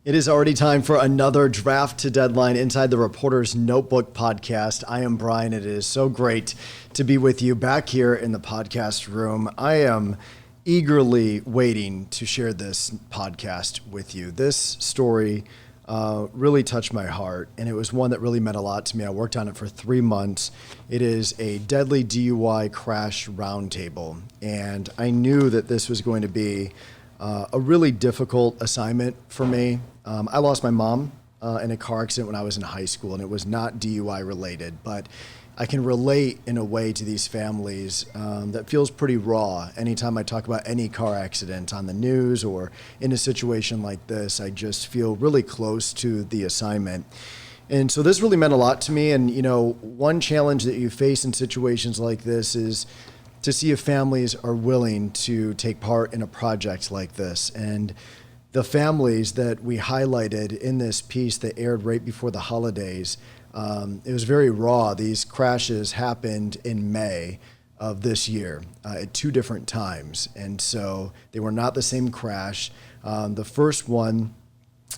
It is already time for another Draft to Deadline Inside the Reporter's Notebook podcast. I am Brian. It is so great to be with you back here in the podcast room. I am eagerly waiting to share this podcast with you. This story really touched my heart, and it was one that really meant a lot to me. I worked on it for 3 months. It is a deadly DUI crash roundtable, and I knew that this was going to be a really difficult assignment for me. I lost my mom in a car accident when I was in high school, and it was not DUI related, but I can relate in a way to these families that feels pretty raw. Anytime I talk about any car accident on the news or in a situation like this, I just feel really close to the assignment. And so this really meant a lot to me. And, you know, one challenge that you face in situations like this is to see if families are willing to take part in a project like this. And the families that we highlighted in this piece that aired right before the holidays, it was very raw. These crashes happened in May of this year at 2 different times. And so they were not the same crash. The first one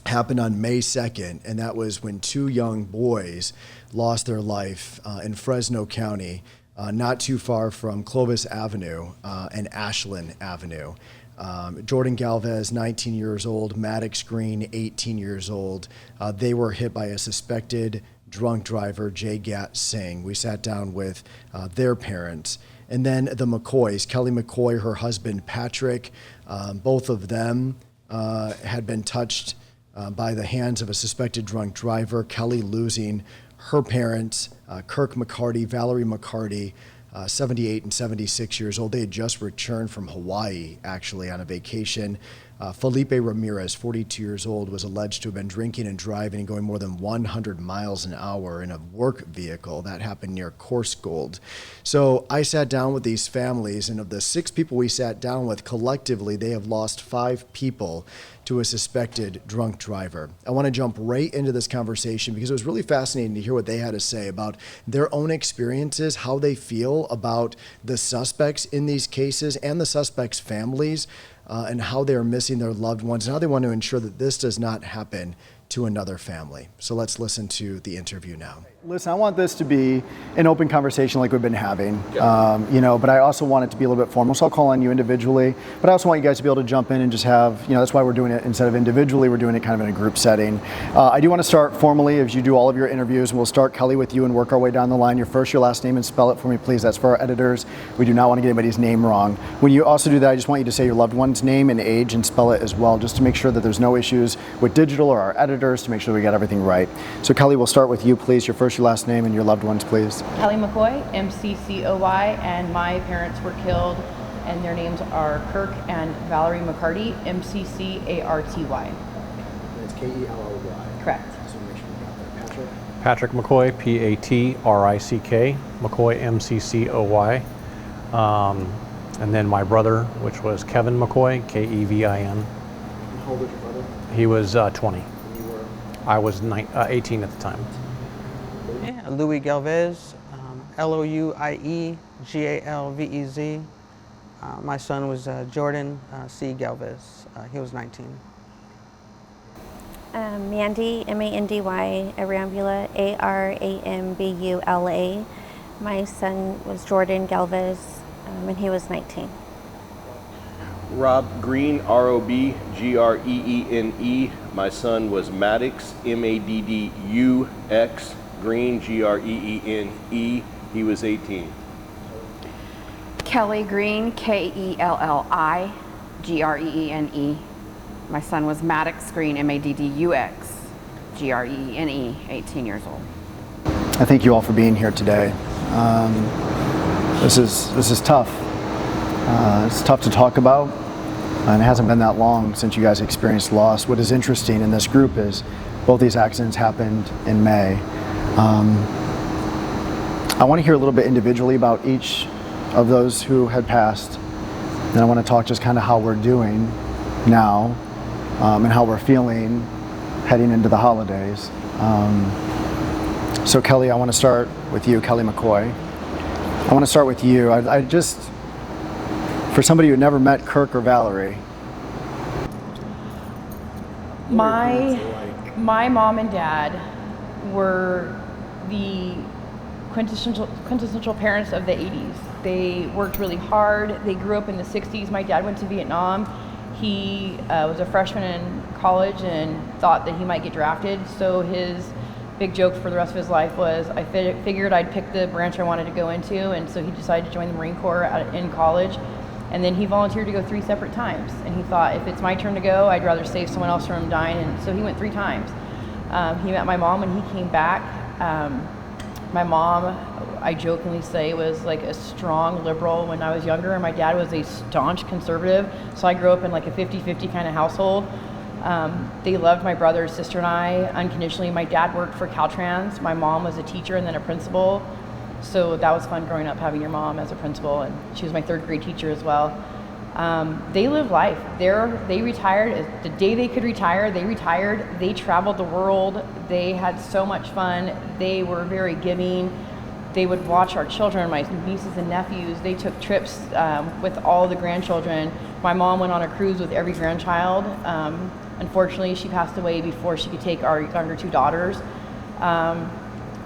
happened on May 2nd, and that was when 2 young boys lost their life in Fresno County, not too far from Clovis Avenue and Ashland Avenue. Jordan Galvez, 19 years old, Maddox Green, 18 years old. They were hit by a suspected drunk driver, Jay Gat Singh. We sat down with their parents. And then the McCoys, Kelly McCoy, her husband, Patrick, both of them had been touched by the hands of a suspected drunk driver, Kelly losing her parents, Kirk McCarty, Valerie McCarty, 78 and 76 years old. They had just returned from Hawaii, actually, on a vacation. Felipe Ramirez, 42 years old, was alleged to have been drinking and driving and going more than 100 miles an hour in a work vehicle. That happened near Coarsegold. So I sat down with these families, and of the 6 people we sat down with, collectively, they have lost 5 people to a suspected drunk driver. I want to jump right into this conversation because it was really fascinating to hear what they had to say about their own experiences, how they feel about the suspects in these cases and the suspects' families, and how they are missing their loved ones and how they want to ensure that this does not happen to another family. So let's listen to the interview now. Listen, I want this to be an open conversation like we've been having, but I also want it to be a little bit formal. So I'll call on you individually, but I also want you guys to be able to jump in and just have, that's why we're doing it instead of individually, we're doing it kind of in a group setting. I do want to start formally as you do all of your interviews, and we'll start, Kelly, with you and work our way down the line. Your first, your last name, and spell it for me, please. That's for our editors. We do not want to get anybody's name wrong. When you also do that, I just want you to say your loved one's name and age and spell it as well, just to make sure that there's no issues with digital or our editors to make sure we got everything right. So Kelly, we'll start with you, please. Your first, your last name, and your loved ones, please. Kelly McCoy, MCCOY, and my parents were killed, and their names are Kirk and Valerie McCarty, MCCARTY. It's KELLY. Correct. So make sure we got that. Patrick McCoy, PATRICK, McCoy, MCCOY. And then my brother, which was Kevin McCoy, KEVIN. How old was your brother? He was 20. You were? I was 18 at the time. Yeah, Louis Galvez, LOUIE GALVEZ. My son was Jordan C. Galvez. He was 19. Mandy, MANDY, Arambula, ARAMBULA. My son was Jordan Galvez, and he was 19. Rob Green, ROBGREENE. My son was Maddox, MADDUX, Green, GREENE. He was 18. Kelly Green, KELLI GREENE. My son was Maddox Green, MADDUX, GREENE, 18 years old. I thank you all for being here today. This is tough. It's tough to talk about, and it hasn't been that long since you guys experienced loss. What is interesting in this group is both these accidents happened in May. I want to hear a little bit individually about each of those who had passed. And I want to talk just kind of how we're doing now, and how we're feeling heading into the holidays. So Kelly, I want to start with you, Kelly McCoy. I want to start with you. I just, for somebody who never met Kirk or Valerie, My mom and dad were the quintessential parents of the 80s. They worked really hard. They grew up in the 60s. My dad went to Vietnam. He was a freshman in college and thought that he might get drafted. So his big joke for the rest of his life was, I figured I'd pick the branch I wanted to go into, and so he decided to join the Marine Corps in college. And then he volunteered to go 3 separate times. And he thought, if it's my turn to go, I'd rather save someone else from dying. And so he went 3 times. He met my mom when he came back. My mom, I jokingly say, was like a strong liberal when I was younger, and my dad was a staunch conservative. So I grew up in like a 50-50 kind of household. They loved my brother, sister, and I unconditionally. My dad worked for Caltrans. My mom was a teacher and then a principal. So that was fun growing up, having your mom as a principal, and she was my 3rd grade teacher as well. They lived life. They retired. The day they could retire, they retired. They traveled the world. They had so much fun. They were very giving. They would watch our children, my nieces and nephews. They took trips with all the grandchildren. My mom went on a cruise with every grandchild. Unfortunately, she passed away before she could take our younger 2 daughters.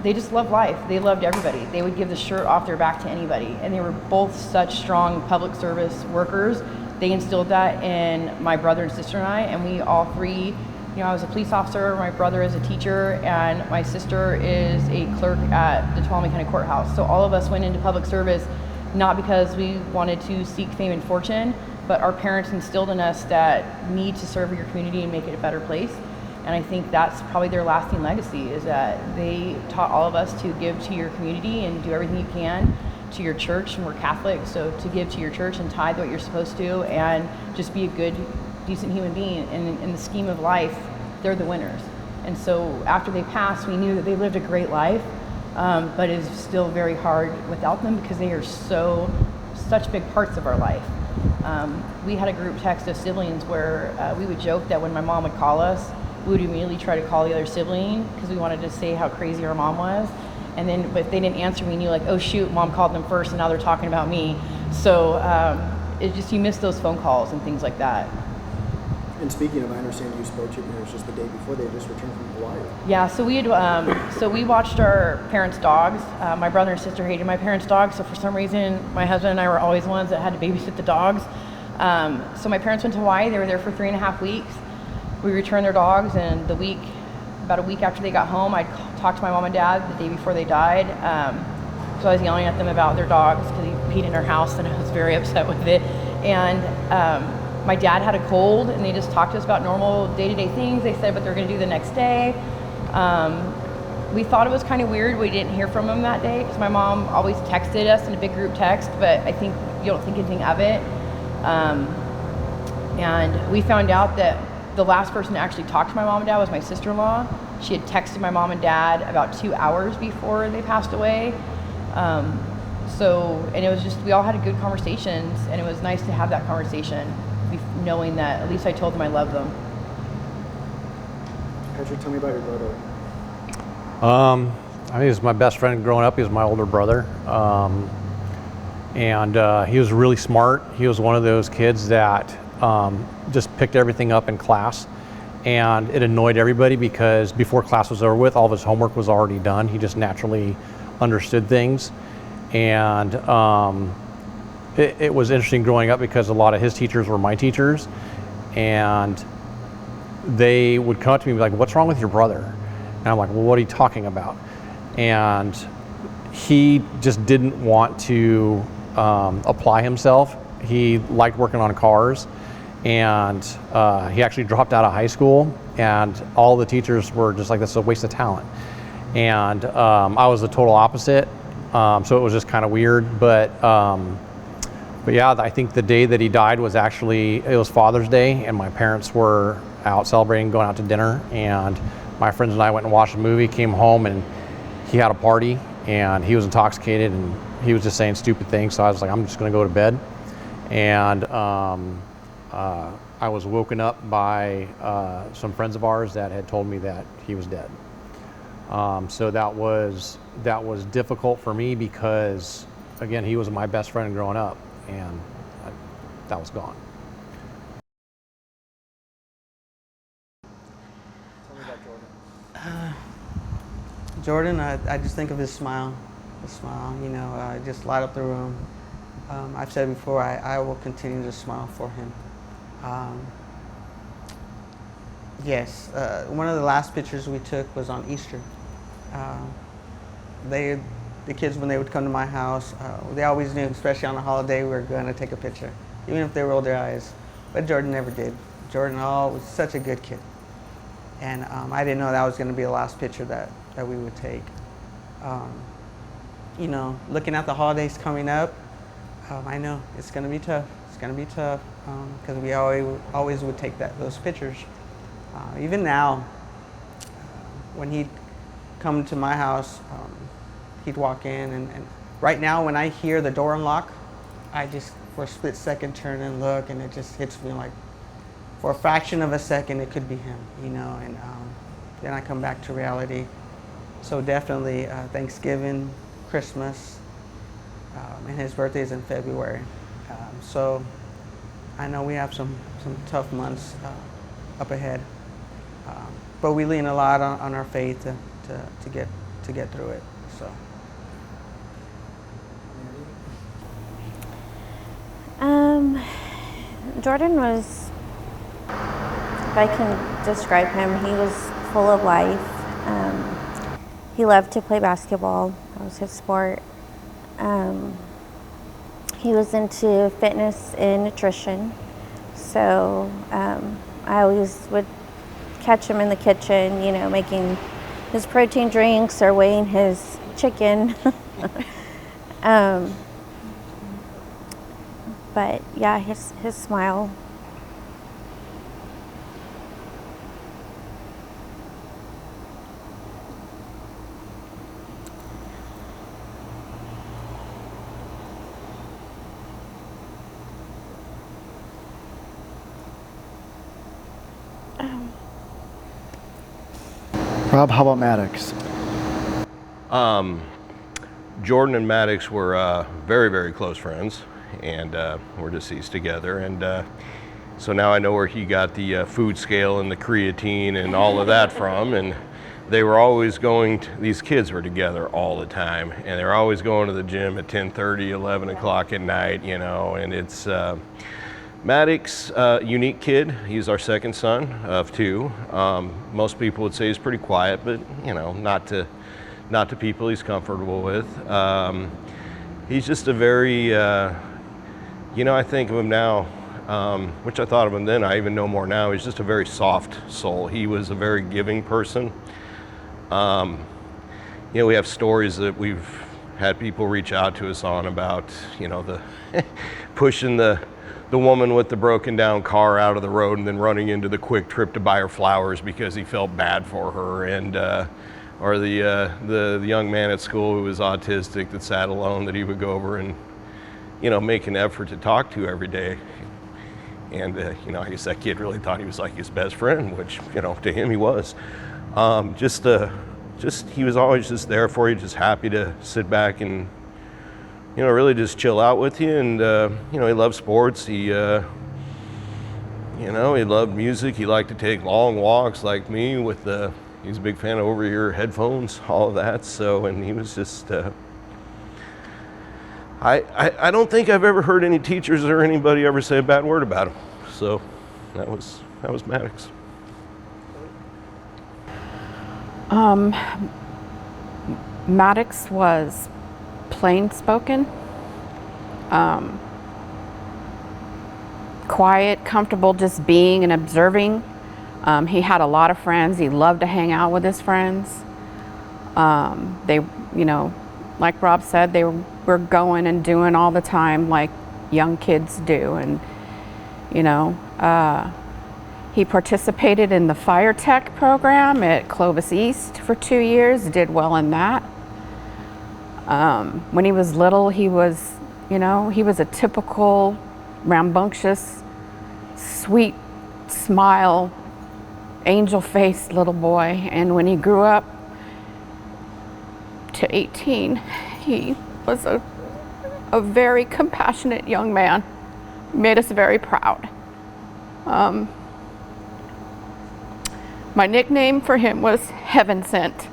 They just loved life. They loved everybody. They would give the shirt off their back to anybody. And they were both such strong public service workers. They instilled that in my brother and sister and I, and we all 3, I was a police officer, my brother is a teacher, and my sister is a clerk at the Tuolumne County Courthouse. So all of us went into public service not because we wanted to seek fame and fortune, but our parents instilled in us that need to serve your community and make it a better place. And I think that's probably their lasting legacy, is that they taught all of us to give to your community and do everything you can to your church. And we're Catholic, so to give to your church and tithe what you're supposed to and just be a good, decent human being. And in the scheme of life, they're the winners. And so after they passed, we knew that they lived a great life, but it's still very hard without them because they are such big parts of our life. We had a group text of siblings where we would joke that when my mom would call us, we would immediately try to call the other sibling because we wanted to say how crazy our mom was. And then if they didn't answer, we knew like, oh shoot, mom called them first and now they're talking about me. So you miss those phone calls and things like that. And speaking of, I understand you spoke to it was just the day before they just returned from Hawaii. Yeah, so we watched our parents' dogs. My brother and sister hated my parents' dogs, so for some reason my husband and I were always the ones that had to babysit the dogs. So my parents went to Hawaii. They were there for 3.5 weeks. We returned their dogs, and about a week after they got home, I talked to my mom and dad the day before they died. So I was yelling at them about their dogs because he peed in our house, and I was very upset with it. And my dad had a cold, and they just talked to us about normal day-to-day things. They said what they're going to do the next day. We thought it was kind of weird. We didn't hear from them that day because my mom always texted us in a big group text, but I think you don't think anything of it. And we found out that the last person to actually talk to my mom and dad was my sister-in-law. She had texted my mom and dad about 2 hours before they passed away. And it was just, we all had good conversations, and it was nice to have that conversation, knowing that at least I told them I loved them. Patrick, tell me about your brother. I think he was my best friend growing up. He was my older brother. And he was really smart. He was one of those kids that just picked everything up in class, and it annoyed everybody because before class was over with, all of his homework was already done. He just naturally understood things. And it was interesting growing up because a lot of his teachers were my teachers, and they would come up to me and be like, "What's wrong with your brother?" And I'm like, "Well, what are you talking about?" And he just didn't want to apply himself. He liked working on cars, and he actually dropped out of high school, and all the teachers were just like, "This is a waste of talent." And I was the total opposite, so it was just kind of weird. But yeah, I think the day that he died was it was Father's Day, and my parents were out celebrating, going out to dinner, and my friends and I went and watched a movie, came home, and he had a party, and he was intoxicated, and he was just saying stupid things. So I was like, I'm just going to go to bed. And I was woken up by some friends of ours that had told me that he was dead. So that was difficult for me because, again, he was my best friend growing up, and that was gone. Jordan, I just think of his smile. His smile, you know, just light up the room. I've said before, I will continue to smile for him. Yes, one of the last pictures we took was on Easter. The kids, when they would come to my house, they always knew, especially on a holiday, we were going to take a picture, even if they rolled their eyes. But Jordan never did. Jordan was such a good kid. And I didn't know that was going to be the last picture that we would take. You know, looking at the holidays coming up, I know it's going to be tough. It's going to be tough because we always would take those pictures. Even now, when he'd come to my house, he'd walk in, and right now when I hear the door unlock, I just for a split second turn and look, and it just hits me like, for a fraction of a second, it could be him, you know, and then I come back to reality. So definitely Thanksgiving, Christmas, and his birthday is in February. So I know we have some tough months up ahead, but we lean a lot on our faith to get through it. So. Jordan was, if I can describe him, he was full of life. He loved to play basketball. That was his sport. He was into fitness and nutrition. So I always would catch him in the kitchen, you know, making his protein drinks or weighing his chicken. But yeah, his smile. Rob, how about Maddox? Jordan and Maddox were very, very close friends, and we're deceased together. And so now I know where he got the food scale and the creatine and all of that from. And they were always these kids were together all the time, and they were always going to the gym at 10:30, 11 o'clock at night, you know. And it's Maddox, unique kid. He's our second son of two. Most people would say he's pretty quiet, but you know, not to people he's comfortable with. He's just a very, you know, I think of him now, which I thought of him then, I even know more now. He's just a very soft soul. He was a very giving person. You know, we have stories that we've had people reach out to us on about, you know, the pushing the woman with the broken down car out of the road and then running into the Quick Trip to buy her flowers because he felt bad for her, and or the young man at school who was autistic that sat alone, that he would go over and, you know, make an effort to talk to every day. And you know, I guess that kid really thought he was like his best friend, which, you know, to him he was. Just he was always just there for you, just happy to sit back and, you know, really just chill out with you. And you know, he loved sports. He you know, he loved music. He liked to take long walks like me with he's a big fan of over-ear headphones, all of that. So, and he was just I don't think I've ever heard any teachers or anybody ever say a bad word about him. So that was Maddox. Maddox was plain spoken, quiet, comfortable just being and observing. He had a lot of friends. He loved to hang out with his friends. They, you know, like Rob said, they were going and doing all the time like young kids do. And, you know, he participated in the fire tech program at Clovis East for 2 years, did well in that. When he was little, he was, you know, he was a typical rambunctious, sweet smile, angel-faced little boy. And when he grew up to 18, he was a very compassionate young man. Made us very proud. My nickname for him was Heaven Sent.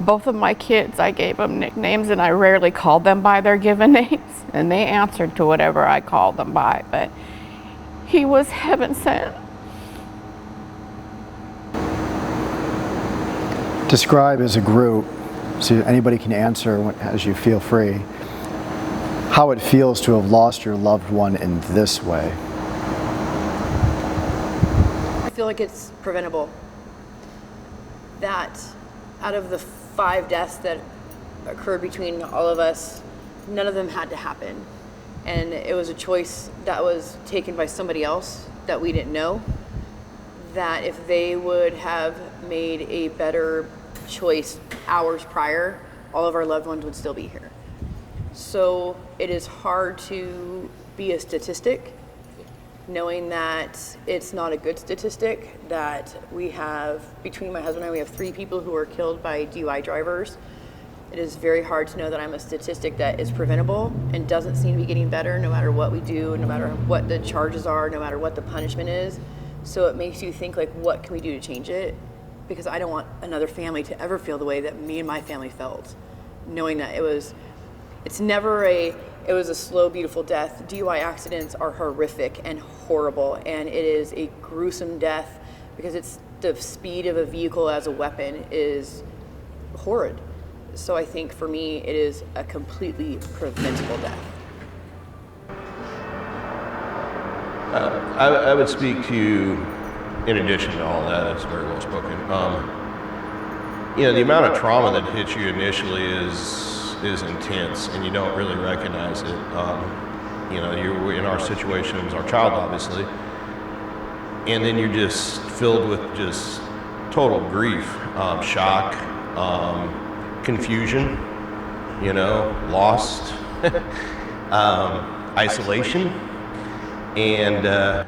Both of my kids, I gave them nicknames, and I rarely called them by their given names, and they answered to whatever I called them by, but he was Heaven Sent. Describe as a group, so anybody can answer as you feel free, how it feels to have lost your loved one in this way. I feel like it's preventable. That out of the 5 deaths that occurred between all of us, none of them had to happen. And it was a choice that was taken by somebody else that we didn't know, that if they would have made a better choice hours prior, all of our loved ones would still be here. So it is hard to be a statistic, knowing that it's not a good statistic, that we have, between my husband and I, we have 3 people who were killed by DUI drivers. It is very hard to know that I'm a statistic that is preventable and doesn't seem to be getting better no matter what we do, no matter what the charges are, no matter what the punishment is. So it makes you think, like, what can we do to change it? Because I don't want another family to ever feel the way that me and my family felt, knowing that it was a slow, beautiful death. DUI accidents are horrific and horrible, and it is a gruesome death because it's the speed of a vehicle as a weapon is horrid. So I think for me, it is a completely preventable death. I would speak to you, in addition to all that, that's very well spoken. The amount of trauma that hits you initially is intense, and you don't really recognize it. You're in our situation, it was our child, obviously, and then you're just filled with just total grief, shock, confusion, lost, isolation, and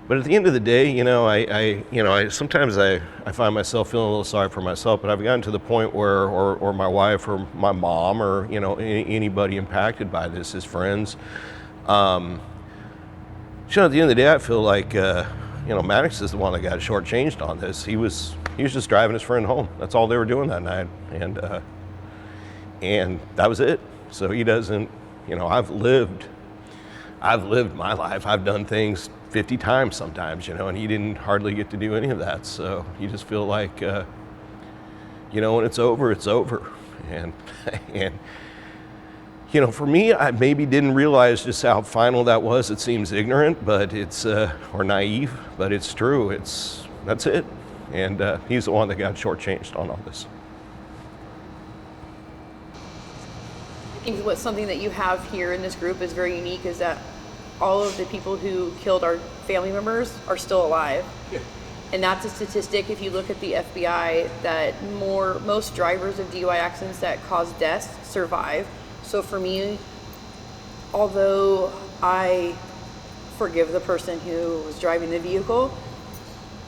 but at the end of the day, I sometimes I find myself feeling a little sorry for myself, but I've gotten to the point where, or my wife, or my mom, or anybody impacted by this, his friends. At the end of the day, I feel like Maddox is the one that got shortchanged on this. He was just driving his friend home. That's all they were doing that night, and that was it. So he doesn't. I've lived my life. I've done things 50 times sometimes, and he didn't hardly get to do any of that. So you just feel like, when it's over, it's over. And for me, I maybe didn't realize just how final that was. It seems ignorant, but it's, or naive, but it's true. That's it. And he's the one that got shortchanged on all this. I think what's something that you have here in this group is very unique is that all of the people who killed our family members are still alive. Yeah. And that's a statistic, if you look at the FBI, that most drivers of DUI accidents that cause deaths survive. So for me, although I forgive the person who was driving the vehicle,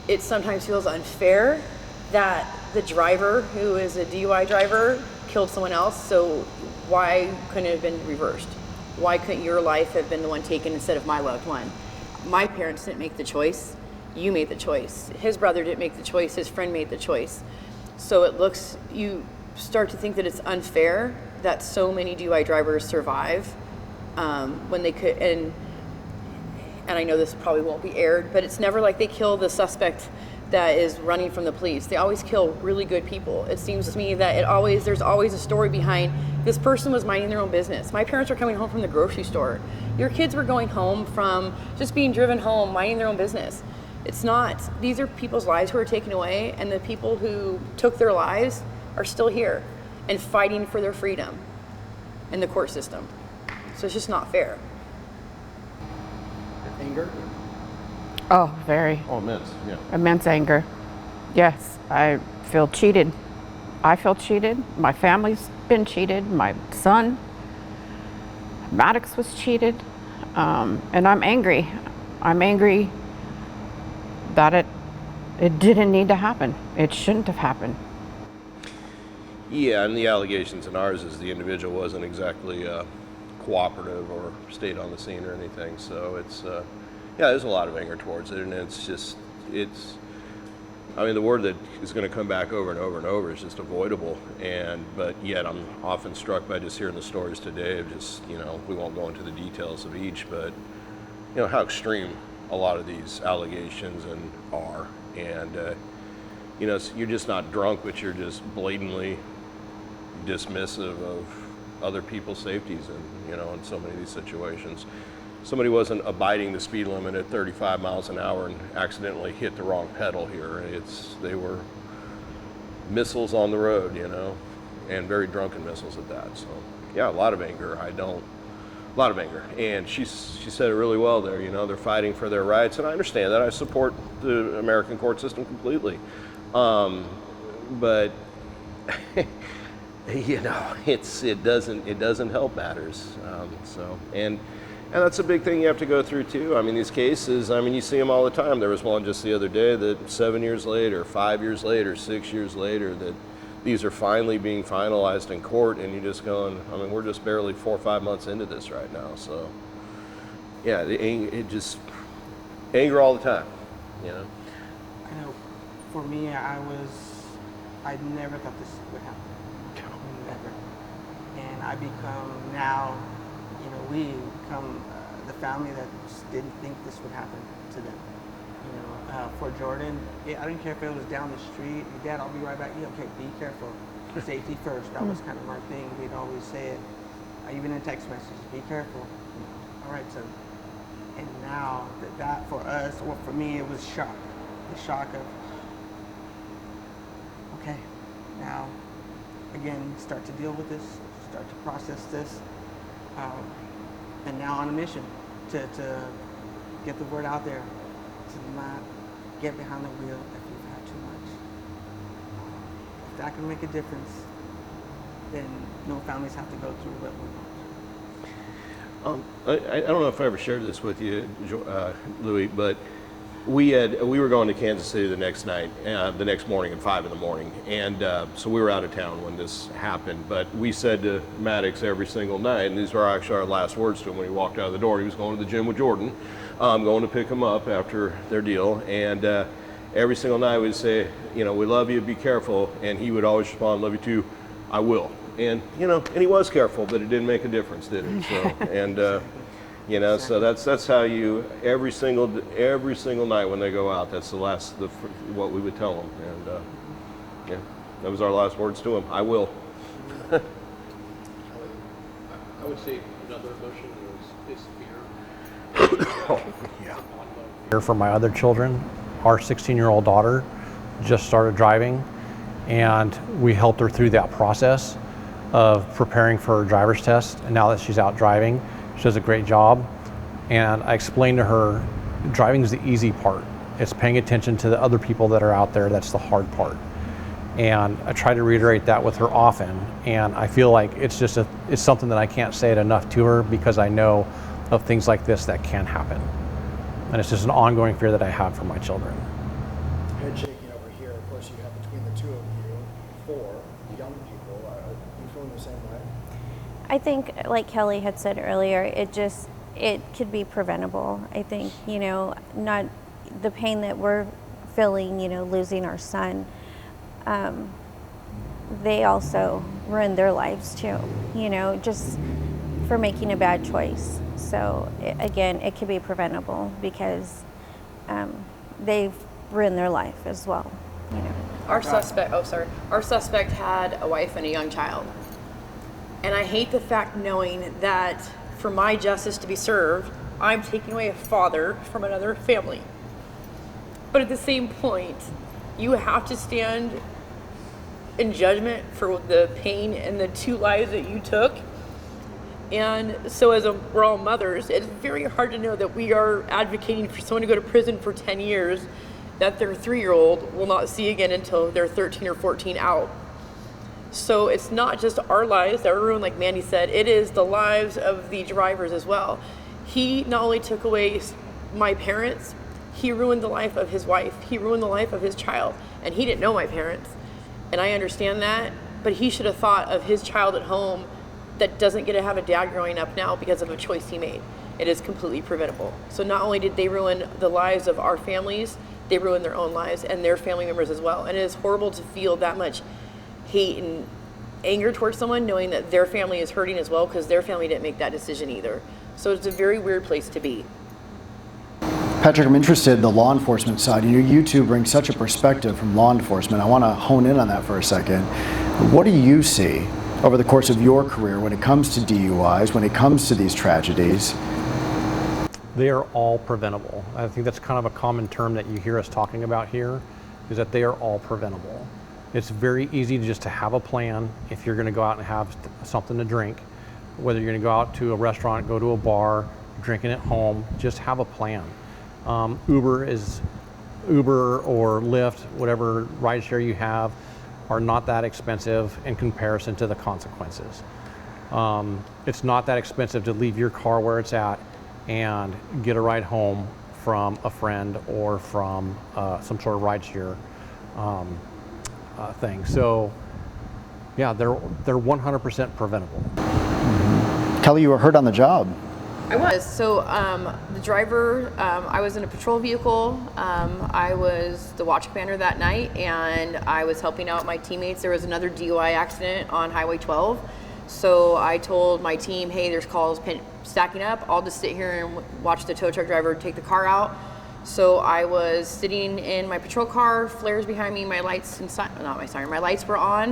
it sometimes feels unfair that the driver who is a DUI driver killed someone else. So why couldn't it have been reversed? Why couldn't your life have been the one taken instead of my loved one? My parents didn't make the choice. You made the choice. His brother didn't make the choice. His friend made the choice. So you start to think that it's unfair that so many DUI drivers survive when they could. And I know this probably won't be aired, but it's never like they kill the suspect that is running from the police. They always kill really good people. It seems to me that there's always a story behind this person was minding their own business. My parents were coming home from the grocery store. Your kids were going home from just being driven home, minding their own business. It's not. These are people's lives who are taken away, and the people who took their lives are still here and fighting for their freedom in the court system. So it's just not fair. Anger? Oh, very. Oh, immense, yeah. Immense anger. Yes, I feel cheated. I feel cheated. My family's been cheated. My son, Maddox, was cheated. And I'm angry. I'm angry that it didn't need to happen. It shouldn't have happened. Yeah, and the allegations in ours is the individual wasn't exactly cooperative or stayed on the scene or anything. So it's, there's a lot of anger towards it, and it's just it's, I mean, the word that is going to come back over and over and over is just avoidable. But yet I'm often struck by just hearing the stories today of just, we won't go into the details of each, but, how extreme a lot of these allegations are. And, you're just not drunk, but you're just blatantly dismissive of other people's safeties in so many of these situations. Somebody wasn't abiding the speed limit at 35 miles an hour and accidentally hit the wrong pedal here. They were missiles on the road, and very drunken missiles at that. So yeah, a lot of anger. A lot of anger. And she said it really well there, they're fighting for their rights, and I understand that. I support the American court system completely. But it doesn't help matters. And that's a big thing you have to go through too. I mean, these cases, you see them all the time. There was one just the other day that 7 years later, 5 years later, 6 years later, that these are finally being finalized in court, and you're just going, we're just barely 4 or 5 months into this right now. So yeah, it just anger all the time, I know for me, I never thought this would happen. Never. And I become now, we become the family that just didn't think this would happen to them. For Jordan, I didn't care if it was down the street. Dad, I'll be right back. Yeah, okay, be careful. Safety first. That was kind of our thing. We'd always say it. Even in text messages, be careful. All right, son. And now that for us, or for me, it was shock. The shock of, okay, now, again, start to deal with this, start to process this, and now on a mission to get the word out there, to not get behind the wheel if you've had too much. If that can make a difference, then no families have to go through what we went through. I don't know if I ever shared this with you, Louis, but we were going to Kansas City the next morning at 5 in the morning, and so we were out of town when this happened. But we said to Maddox every single night, and these were actually our last words to him when he walked out of the door. He was going to the gym with Jordan, going to pick him up after their deal, and every single night we'd say, we love you, be careful, and he would always respond, love you too, I will. And and he was careful, but it didn't make a difference, did it? So and so that's how you every single night when they go out, that's what we would tell them, and that was our last words to him. I will. I would say another emotion is fear. Yeah. Fear for my other children. Our 16-year-old daughter just started driving, and we helped her through that process of preparing for her driver's test. And now that she's out driving, she does a great job. And I explained to her, driving is the easy part. It's paying attention to the other people that are out there. That's the hard part. And I try to reiterate that with her often. And I feel like it's something that I can't say it enough to her, because I know of things like this that can happen. And it's just an ongoing fear that I have for my children. Head shaking over here. Of course, you have between the two of you 4 young people. Are you feeling the same way? I think, like Kelly had said earlier, it could be preventable. I think, not the pain that we're feeling, losing our son. They also ruined their lives too, just for making a bad choice. So again, it could be preventable, because they've ruined their life as well. Our suspect had a wife and a young child. And I hate the fact knowing that for my justice to be served, I'm taking away a father from another family. But at the same point, you have to stand in judgment for the pain and the 2 lives that you took. And so we're all mothers, it's very hard to know that we are advocating for someone to go to prison for 10 years that their 3-year-old will not see again until they're 13 or 14 out. So it's not just our lives that were ruined, like Mandy said, it is the lives of the drivers as well. He not only took away my parents, he ruined the life of his wife, he ruined the life of his child, and he didn't know my parents. And I understand that, but he should have thought of his child at home that doesn't get to have a dad growing up now because of a choice he made. It is completely preventable. So not only did they ruin the lives of our families, they ruin their own lives and their family members as well. And it is horrible to feel that much hate and anger towards someone knowing that their family is hurting as well because their family didn't make that decision either. So it's a very weird place to be. Patrick, I'm interested in the law enforcement side. You two bring such a perspective from law enforcement. I want to hone in on that for a second. What do you see over the course of your career when it comes to DUIs, when it comes to these tragedies? They are all preventable. I think that's kind of a common term that you hear us talking about here, is that they are all preventable. It's very easy to have a plan if you're going to go out and have something to drink, whether you're going to go out to a restaurant, go to a bar, drinking at home, just have a plan. Uber or Lyft, whatever rideshare you have, are not that expensive in comparison to the consequences. It's not that expensive to leave your car where it's at and get a ride home from a friend or from some sort of rideshare thing. So, yeah, they're 100% preventable. Kelly, you were hurt on the job. I was. So the driver, I was in a patrol vehicle. I was the watch commander that night, and I was helping out my teammates. There was another DUI accident on Highway 12. So I told my team, hey, there's calls stacking up. I'll just sit here and watch the tow truck driver take the car out. So I was sitting in my patrol car, flares behind me, my lights my lights were on,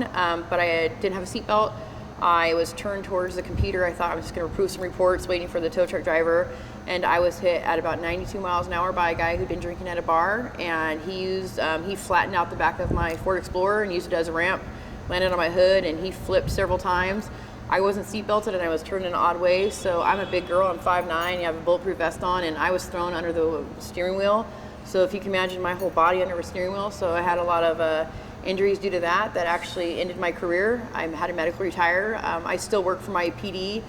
but I didn't have a seatbelt. I was turned towards the computer. I thought I was just going to approve some reports, waiting for the tow truck driver, and I was hit at about 92 miles an hour by a guy who'd been drinking at a bar, and he flattened out the back of my Ford Explorer and used it as a ramp, landed on my hood, and he flipped several times. I wasn't seatbelted and I was turned in an odd way, so I'm a big girl, I'm 5'9", I have a bulletproof vest on, and I was thrown under the steering wheel. So if you can imagine my whole body under a steering wheel, so I had a lot of injuries due to that actually ended my career. I had to medically retire. I still work for my PD.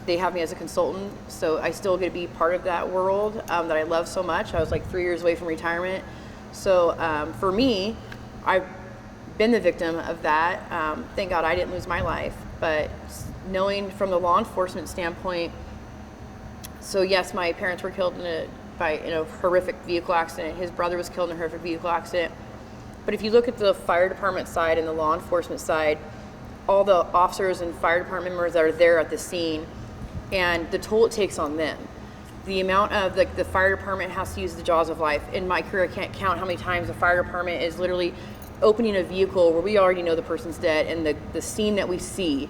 They have me as a consultant, so I still get to be part of that world that I love so much. I was like 3 years away from retirement. So for me, I've been the victim of that. Thank God I didn't lose my life, but knowing from the law enforcement standpoint, so yes, my parents were killed in a horrific vehicle accident. His brother was killed in a horrific vehicle accident. But if you look at the fire department side and the law enforcement side, all the officers and fire department members that are there at the scene and the toll it takes on them, the amount of the fire department has to use the jaws of life. In my career, I can't count how many times the fire department is literally opening a vehicle where we already know the person's dead and the scene that we see,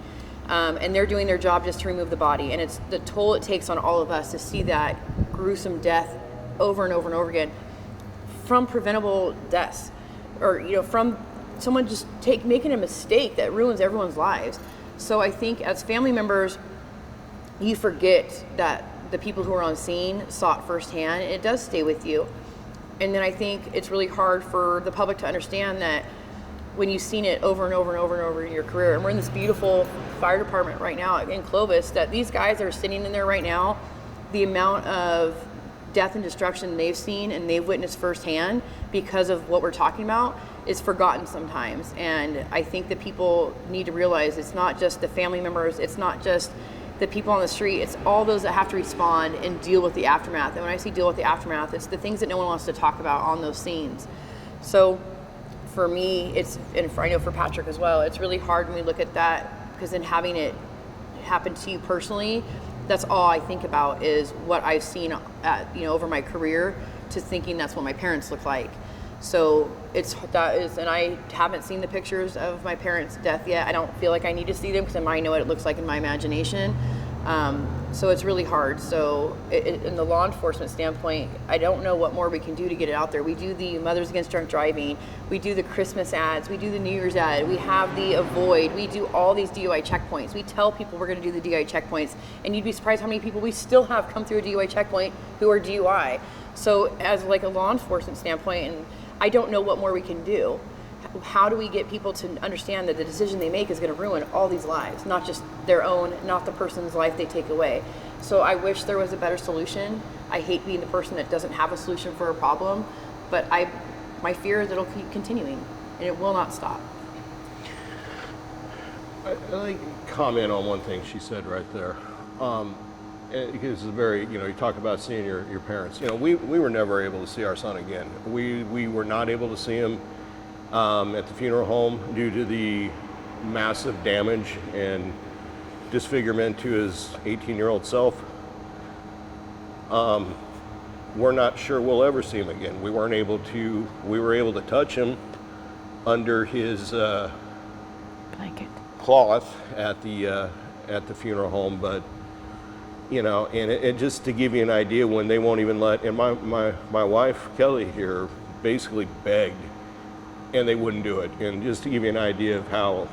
and they're doing their job just to remove the body. And it's the toll it takes on all of us to see that gruesome death over and over and over again from preventable deaths. Or from someone just making a mistake that ruins everyone's lives. So I think as family members, you forget that the people who are on scene saw it firsthand, and it does stay with you. And then I think it's really hard for the public to understand that when you've seen it over and over and over and over in your career, and we're in this beautiful fire department right now in Clovis, that these guys that are sitting in there right now, the amount of death and destruction they've seen and they've witnessed firsthand because of what we're talking about is forgotten sometimes. And I think that people need to realize it's not just the family members, it's not just the people on the street, it's all those that have to respond and deal with the aftermath. And when I say deal with the aftermath, it's the things that no one wants to talk about on those scenes. So for me, and I know for Patrick as well, it's really hard when we look at that, because then having it happen to you personally, that's all I think about is what I've seen over my career, to thinking that's what my parents look like. So and I haven't seen the pictures of my parents' death yet. I don't feel like I need to see them because I might know what it looks like in my imagination. So it's really hard. So in the law enforcement standpoint, I don't know what more we can do to get it out there. We do the Mothers Against Drunk Driving, we do the Christmas ads, we do the New Year's ad, we have the Avoid, we do all these DUI checkpoints. We tell people we're going to do the DUI checkpoints, and you'd be surprised how many people we still have come through a DUI checkpoint who are DUI. So as like a law enforcement standpoint, and I don't know what more we can do. How do we get people to understand that the decision they make is going to ruin all these lives, not just their own, not the person's life they take away? So I wish there was a better solution. I hate being the person that doesn't have a solution for a problem, but my fear is it'll keep continuing and it will not stop. I'd like to comment on one thing she said right there. because it's very, you talk about seeing your parents. We were never able to see our son again. We were not able to see him at the funeral home due to the massive damage and disfigurement to his 18-year-old self. We're not sure we'll ever see him again. We were able to touch him under his Blanket. cloth at the funeral home, but and it just to give you an idea, when they won't even let, and my wife Kelly here basically begged, and they wouldn't do it. And just to give you an idea of how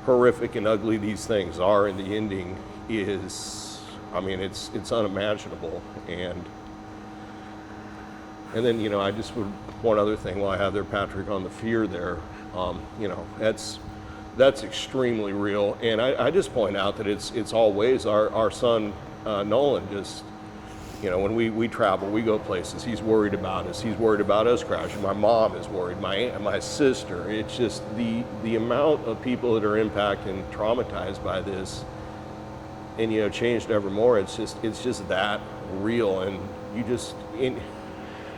horrific and ugly these things are, and the ending is, it's unimaginable. And then I just would, one other thing while I have there, Patrick, on the fear there, that's extremely real. And I just point out that it's always our son Nolan. Just when we travel, we go places, he's worried about us. He's worried about us crashing. My mom is worried. My aunt, my sister. It's just the amount of people that are impacted and traumatized by this, and changed evermore. It's just that real, and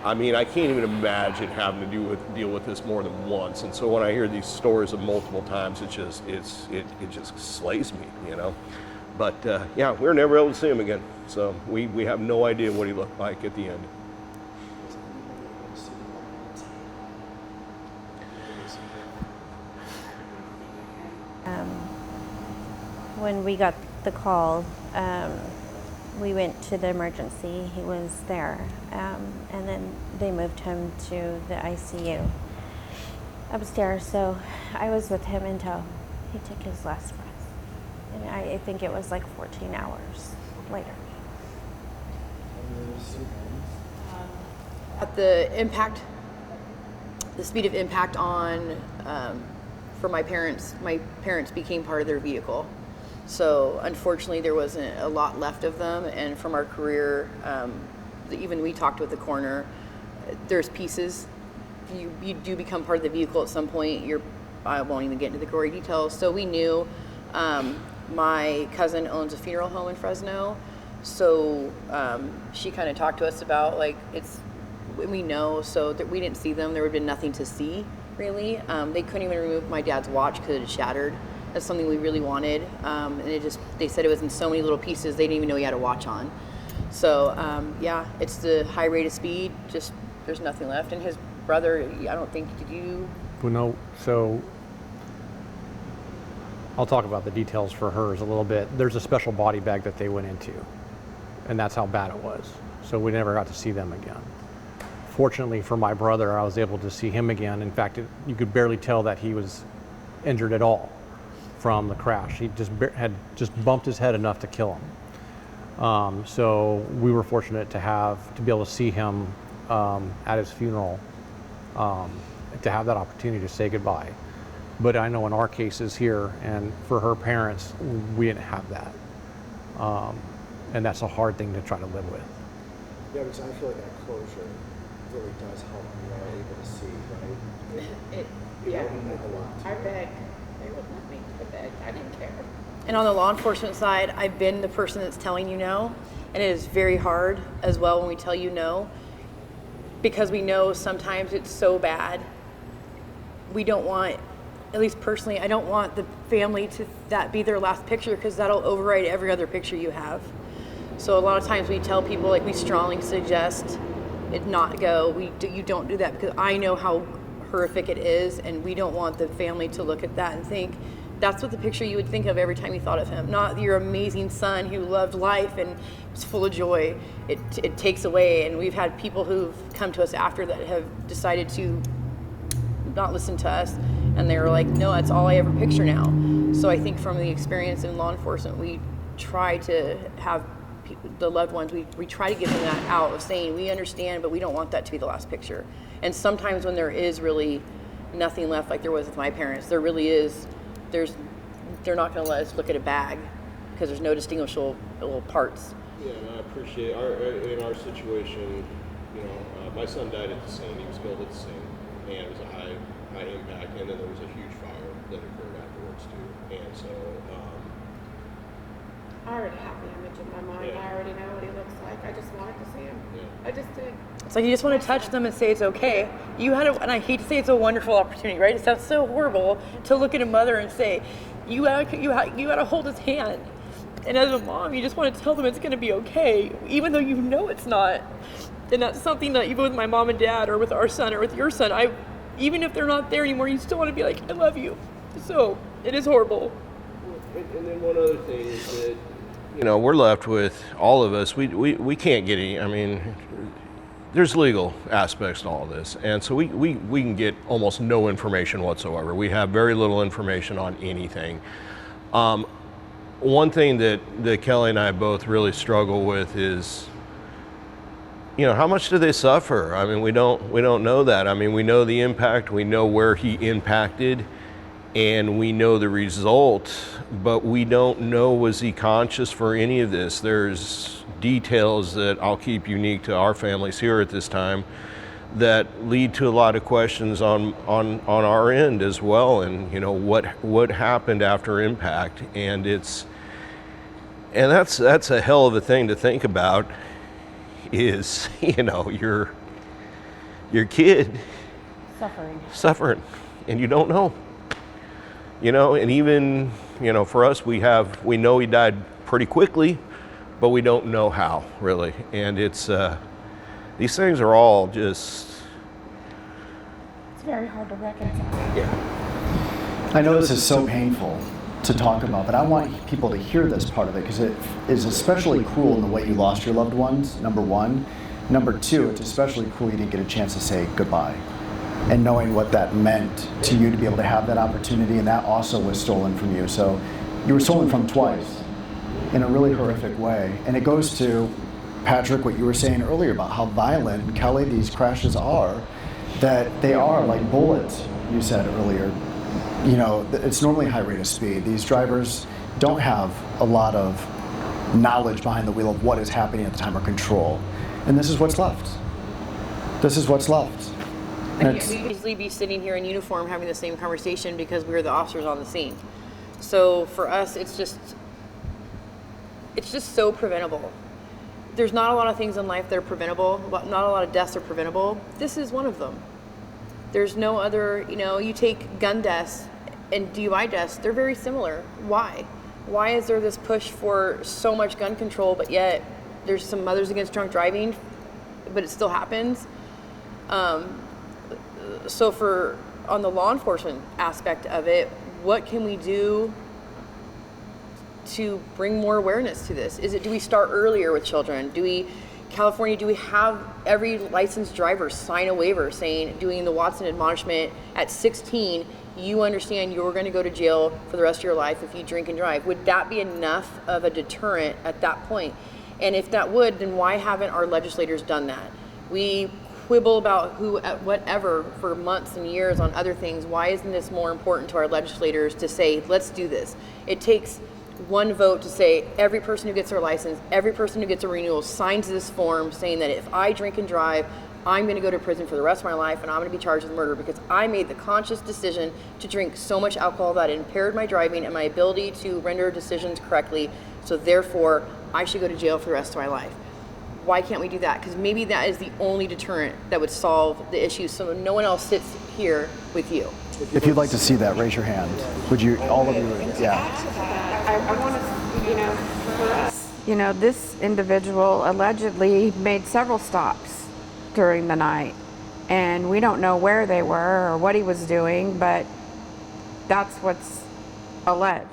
I can't even imagine having to deal with this more than once. And so when I hear these stories of multiple times, it just slays me, But we were never able to see him again. So we have no idea what he looked like at the end. When we got the call, we went to the emergency. He was there, and then they moved him to the ICU upstairs. So I was with him until he took his last breath, and I think it was like 14 hours later. At the speed of impact on, for my parents became part of their vehicle. So unfortunately, there wasn't a lot left of them. And from our career, even we talked with the coroner, there's pieces. You do become part of the vehicle at some point. I won't even get into the gory details. So we knew my cousin owns a funeral home in Fresno. So she kind of talked to us about, we know, so that we didn't see them. There would have been nothing to see, really. They couldn't even remove my dad's watch because it had shattered. That's something we really wanted. And they said it was in so many little pieces, they didn't even know he had a watch on. So, it's the high rate of speed, just there's nothing left. And his brother, I don't think, did you? Well, no, so I'll talk about the details for hers a little bit. There's a special body bag that they went into, and that's how bad it was. So we never got to see them again. Fortunately for my brother, I was able to see him again. In fact, you could barely tell that he was injured at all from the crash. He had bumped his head enough to kill him. So we were fortunate to be able to see him at his funeral, to have that opportunity to say goodbye. But I know in our cases here, and for her parents, we didn't have that. And that's a hard thing to try to live with. Yeah, because I feel like that closure really does help when you are able to see, right? Yeah. It meant a lot. I begged. They wouldn't let me. I begged. I didn't care. And on the law enforcement side, I've been the person that's telling you no, and it is very hard as well when we tell you no, because we know sometimes it's so bad. We don't want, at least personally, I don't want the family to that be their last picture, because that'll override every other picture you have. So a lot of times we tell people, we strongly suggest it not go. You don't do that, because I know how horrific it is, and we don't want the family to look at that and think that's what the picture you would think of every time you thought of him, not your amazing son who loved life and was full of joy. It takes away, and we've had people who've come to us after that have decided to not listen to us, and they were like, no, that's all I ever picture now. So I think from the experience in law enforcement, we try to have the loved ones, we try to give them that out of saying, we understand, but we don't want that to be the last picture. And sometimes when there is really nothing left, like there was with my parents, there really is, they're not going to let us look at a bag because there's no distinguishable parts. Yeah, and I appreciate in our situation, my son died at the scene. He was killed at the scene, and it was a high impact, and then there was a huge fire that occurred afterwards too. And so I already have the image in my mind. I already know what he looks like. I just wanted to see him. I just did. It's like you just want to touch them and say it's okay. You had and I hate to say it's a wonderful opportunity, right? It sounds so horrible to look at a mother and say, you gotta hold his hand. And as a mom, you just want to tell them it's going to be okay, even though you know it's not. And that's something that even with my mom and dad, or with our son, or with your son, even if they're not there anymore, you still want to be like, I love you. So it is horrible. And then one other thing is that, you know, we're left with, all of us, we can't get any, I mean, there's legal aspects to all this. And so we can get almost no information whatsoever. We have very little information on anything. One thing that Kelly and I both really struggle with is, you know, how much do they suffer? I mean, we don't know that. I mean, we know the impact, we know where he impacted, and we know the result, but we don't know, was he conscious for any of this? There's details that I'll keep unique to our families here at this time that lead to a lot of questions on our end as well. And, you know, what happened after impact? And that's a hell of a thing to think about, is, you know, your kid suffering, and you don't know. You know, and even, you know, for us, we know he died pretty quickly, but we don't know how, really. And it's, these things are all just... It's very hard to reconcile. Yeah. I know this is so painful to talk about, but I want people to hear this part of it, because it is especially cruel in the way you lost your loved ones, number one. Number two, it's especially cruel you didn't get a chance to say goodbye. And knowing what that meant to you to be able to have that opportunity, and that also was stolen from you. So you were stolen from twice in a really horrific way. And it goes to, Patrick, what you were saying earlier about how violent, Kelly, these crashes are, that they are like bullets, you said earlier. You know, it's normally high rate of speed. These drivers don't have a lot of knowledge behind the wheel of what is happening at the time, or control. And this is what's left. This is what's left. And we could easily be sitting here in uniform having the same conversation because we were the officers on the scene. So for us, it's just so preventable. There's not a lot of things in life that are preventable. Not a lot of deaths are preventable. This is one of them. There's no other, you know, you take gun deaths and DUI deaths, they're very similar. Why? Why is there this push for so much gun control, but yet there's some Mothers Against Drunk Driving, but it still happens? So on the law enforcement aspect of it, what can we do to bring more awareness to this? Do we start earlier with children? California, do we have every licensed driver sign a waiver saying, doing the Watson admonishment at 16, you understand you're going to go to jail for the rest of your life if you drink and drive? Would that be enough of a deterrent at that point? And if that would, then why haven't our legislators done that? We quibble about whatever for months and years on other things. Why isn't this more important to our legislators to say, let's do this? It takes one vote to say every person who gets their license, every person who gets a renewal signs this form saying that if I drink and drive, I'm going to go to prison for the rest of my life, and I'm going to be charged with murder because I made the conscious decision to drink so much alcohol that it impaired my driving and my ability to render decisions correctly. So therefore, I should go to jail for the rest of my life. Why can't we do that? Because maybe that is the only deterrent that would solve the issue, so no one else sits here with you. If you'd like to see that, raise your hand. Would you, all of you, yeah. I want to, you know, for us. You know, this individual allegedly made several stops during the night, and we don't know where they were or what he was doing, but that's what's alleged.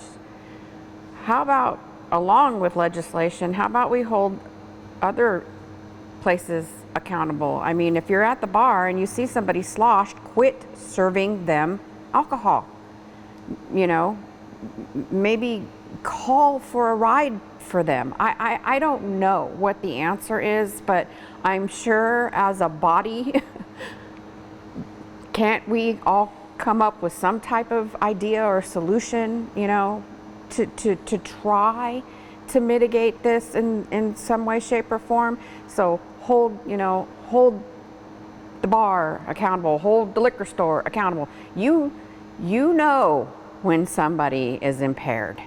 How about, along with legislation, how about we hold other places accountable? I mean, if you're at the bar and you see somebody sloshed, quit serving them alcohol. You know, maybe call for a ride for them. I don't know what the answer is, but I'm sure as a body, can't we all come up with some type of idea or solution, you know, to try to mitigate this in some way, shape, or form? So hold the bar accountable, hold the liquor store accountable. You know when somebody is impaired,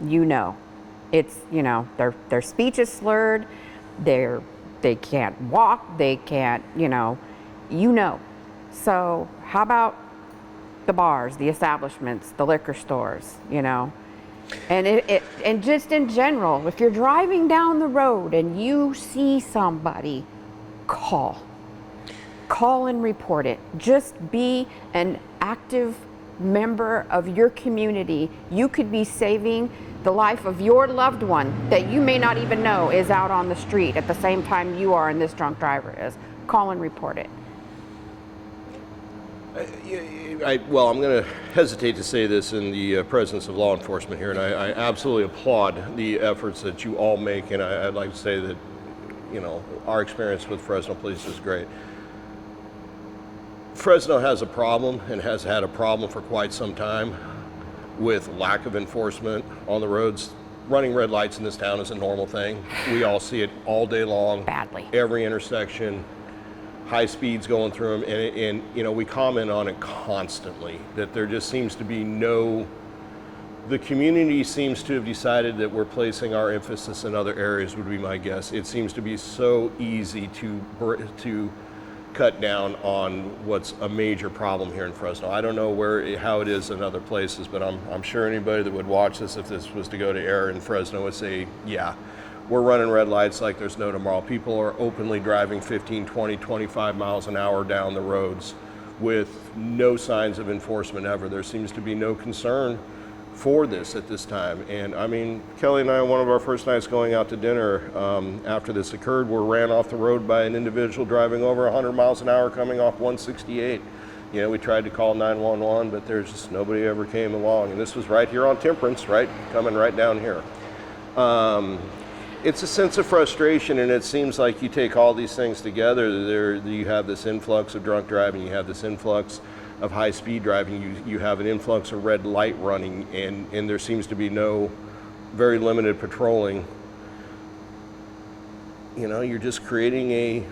you know. It's, you know, their speech is slurred, they can't walk, they can't, you know. So how about the bars, the establishments, the liquor stores, you know? And and just in general, if you're driving down the road and you see somebody, call and report it. Just be an active member of your community. You could be saving the life of your loved one that you may not even know is out on the street at the same time you are and this drunk driver is. Call and report it. Well, I'm going to hesitate to say this in the presence of law enforcement here, and I absolutely applaud the efforts that you all make, and I'd like to say that, you know, our experience with Fresno Police is great. Fresno has a problem and has had a problem for quite some time with lack of enforcement on the roads. Running red lights in this town is a normal thing. We all see it all day long. Badly. Every intersection. High speeds going through them, and you know, we comment on it constantly, that there just seems to be the community seems to have decided that we're placing our emphasis in other areas, would be my guess. It seems to be so easy to cut down on what's a major problem here in Fresno. I don't know how it is in other places, but I'm sure anybody that would watch this, if this was to go to air in Fresno, would say, yeah, we're running red lights like there's no tomorrow. People are openly driving 15, 20, 25 miles an hour down the roads with no signs of enforcement ever. There seems to be no concern for this at this time. And I mean, Kelly and I, on one of our first nights going out to dinner after this occurred, were ran off the road by an individual driving over 100 miles an hour coming off 168. You know, we tried to call 911, but there's just nobody ever came along. And this was right here on Temperance, right, coming right down here. It's a sense of frustration, and it seems like you take all these things together. You have this influx of drunk driving, you have this influx of high-speed driving, you have an influx of red light running, and there seems to be very limited patrolling. You know, you're just creating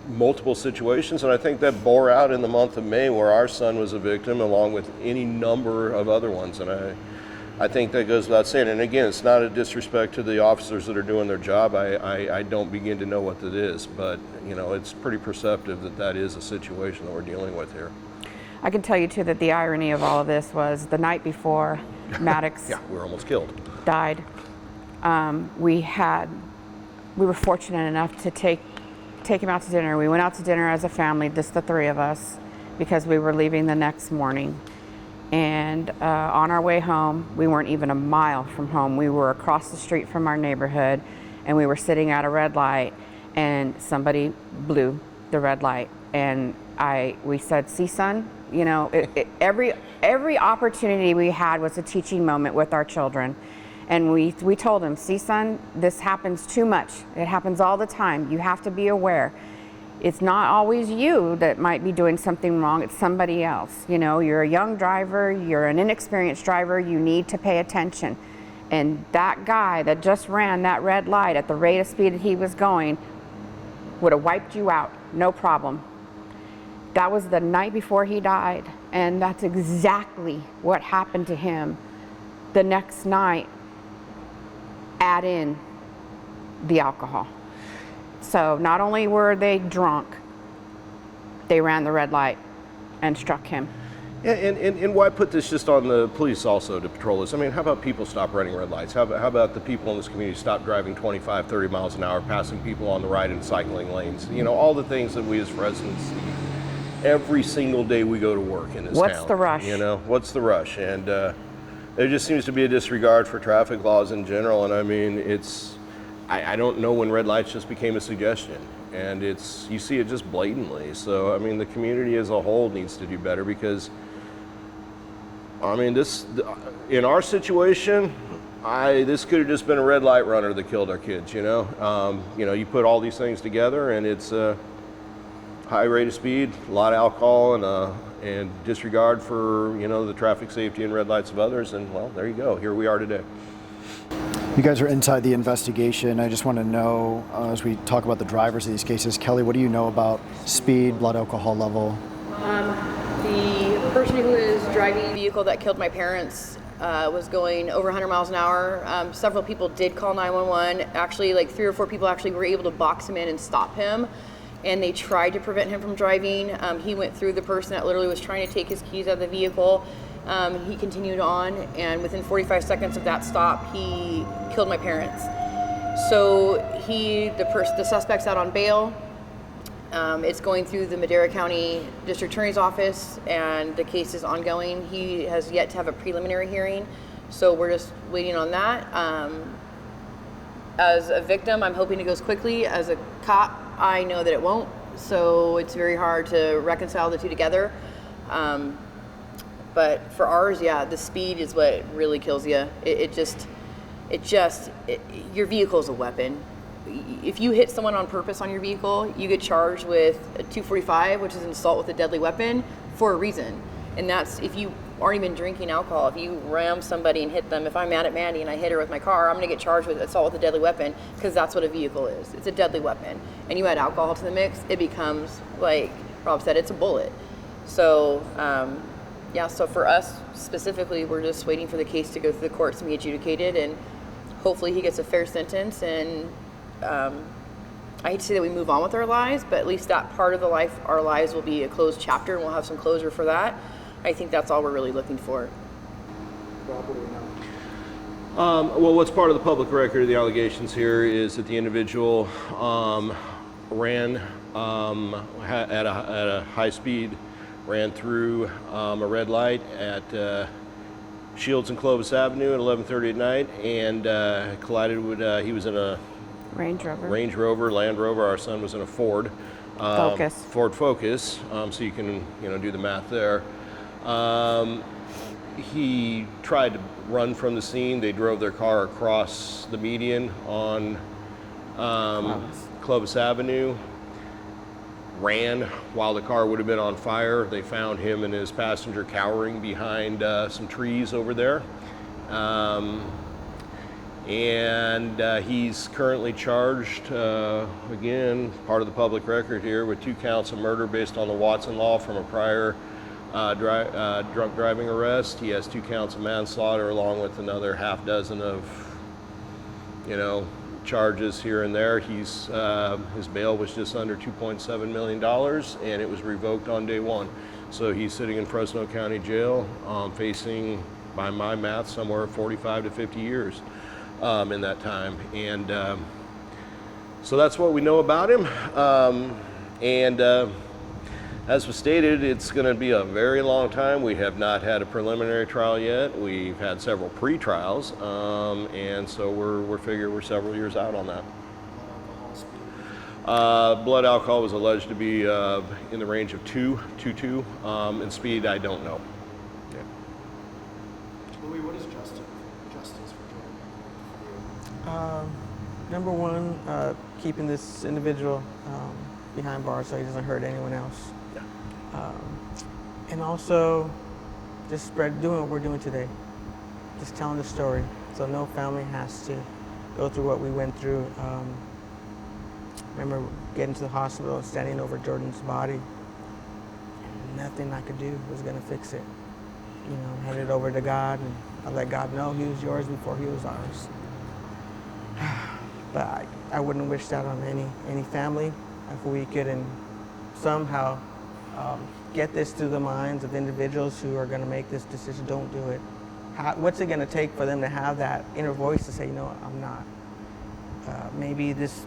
multiple situations, and I think that bore out in the month of May, where our son was a victim, along with any number of other ones. And I think that goes without saying. And again, it's not a disrespect to the officers that are doing their job. I don't begin to know what that is, but you know, it's pretty perceptive that is a situation that we're dealing with here. I can tell you too that the irony of all of this was the night before Maddox Yeah, we were almost killed. died. We were fortunate enough to take him out to dinner. We went out to dinner as a family, just the three of us, because we were leaving the next morning. And on our way home, we weren't even a mile from home. We were across the street from our neighborhood, and we were sitting at a red light, and somebody blew the red light. And we said, "See, son, you know, every opportunity we had was a teaching moment with our children." And we told him, "See, son, this happens too much. It happens all the time. You have to be aware. It's not always you that might be doing something wrong, it's somebody else. You know, you're a young driver, you're an inexperienced driver, you need to pay attention." And that guy that just ran that red light at the rate of speed that he was going would have wiped you out, no problem. That was the night before he died, and that's exactly what happened to him. The next night, add in the alcohol. So not only were they drunk, they ran the red light and struck him. Yeah, and why put this just on the police also to patrol this? I mean, how about people stop running red lights? How about the people in this community stop driving 25, 30 miles an hour, passing people on the right and cycling lanes? You know, all the things that we as residents see every single day we go to work in this town. What's the rush? You know, what's the rush? And there just seems to be a disregard for traffic laws in general. And I mean, I don't know when red lights just became a suggestion, and you see it just blatantly. So I mean, the community as a whole needs to do better, because I mean, in our situation, this could have just been a red light runner that killed our kids. You know, you put all these things together, and it's a high rate of speed, a lot of alcohol, and disregard for the traffic safety and red lights of others. And well, there you go. Here we are today. You guys are inside the investigation. I just want to know, as we talk about the drivers of these cases, Kelly, what do you know about speed, blood alcohol level? The person who is driving the vehicle that killed my parents was going over 100 miles an hour. Several people did call 911. Actually, like 3 or 4 people actually were able to box him in and stop him. And they tried to prevent him from driving. He went through the person that literally was trying to take his keys out of the vehicle. He continued on, and within 45 seconds of that stop, he killed my parents. So the suspect's out on bail. It's going through the Madera County District Attorney's Office, and the case is ongoing. He has yet to have a preliminary hearing, so we're just waiting on that. As a victim, I'm hoping it goes quickly. As a cop, I know that it won't, so it's very hard to reconcile the two together. But for ours, yeah, the speed is what really kills you. Your vehicle is a weapon. If you hit someone on purpose on your vehicle, you get charged with a 245, which is an assault with a deadly weapon, for a reason. And that's if you aren't even drinking alcohol. If you ram somebody and hit them, if I'm mad at Mandy and I hit her with my car, I'm going to get charged with assault with a deadly weapon, because that's what a vehicle is. It's a deadly weapon. And you add alcohol to the mix, it becomes, like Rob said, it's a bullet. So, so for us specifically, we're just waiting for the case to go through the courts and be adjudicated, and hopefully he gets a fair sentence. And I hate to say that we move on with our lives, but at least that part of our lives will be a closed chapter, and we'll have some closure for that. I think that's all we're really looking for. Rob, what do we know? Well, what's part of the public record of the allegations here is that the individual ran at a high speed, ran through a red light at Shields and Clovis Avenue at 11:30 at night, and collided with. He was in a Range Rover, Land Rover. Our son was in a Ford Focus. So you can do the math there. He tried to run from the scene. They drove their car across the median on Clovis Avenue. Ran while the car would have been on fire. They found him and his passenger cowering behind some trees over there. And he's currently charged, again, part of the public record here, with 2 counts of murder based on the Watson law from a prior drunk driving arrest. He has 2 counts of manslaughter, along with another half dozen of, charges here and there. His bail was just under $2.7 million, and it was revoked on day 1. So he's sitting in Fresno County Jail, facing, by my math, somewhere 45 to 50 years. In that time, and so that's what we know about him. As was stated, it's going to be a very long time. We have not had a preliminary trial yet. We've had several pre-trials, and so we're figuring we're several years out on that. Blood alcohol was alleged to be in the range of 2.2, and speed I don't know. Louis, what is justice for Jordan? Number one, keeping this individual behind bars so he doesn't hurt anyone else. And also, just doing what we're doing today. Just telling the story, so no family has to go through what we went through. Remember getting to the hospital and standing over Jordan's body, and nothing I could do was gonna fix it. Handed it over to God, and I let God know He was yours before He was ours. But I wouldn't wish that on any family. If we could somehow get this through the minds of individuals who are going to make this decision, don't do it. What's it going to take for them to have that inner voice to say, I'm not. Maybe this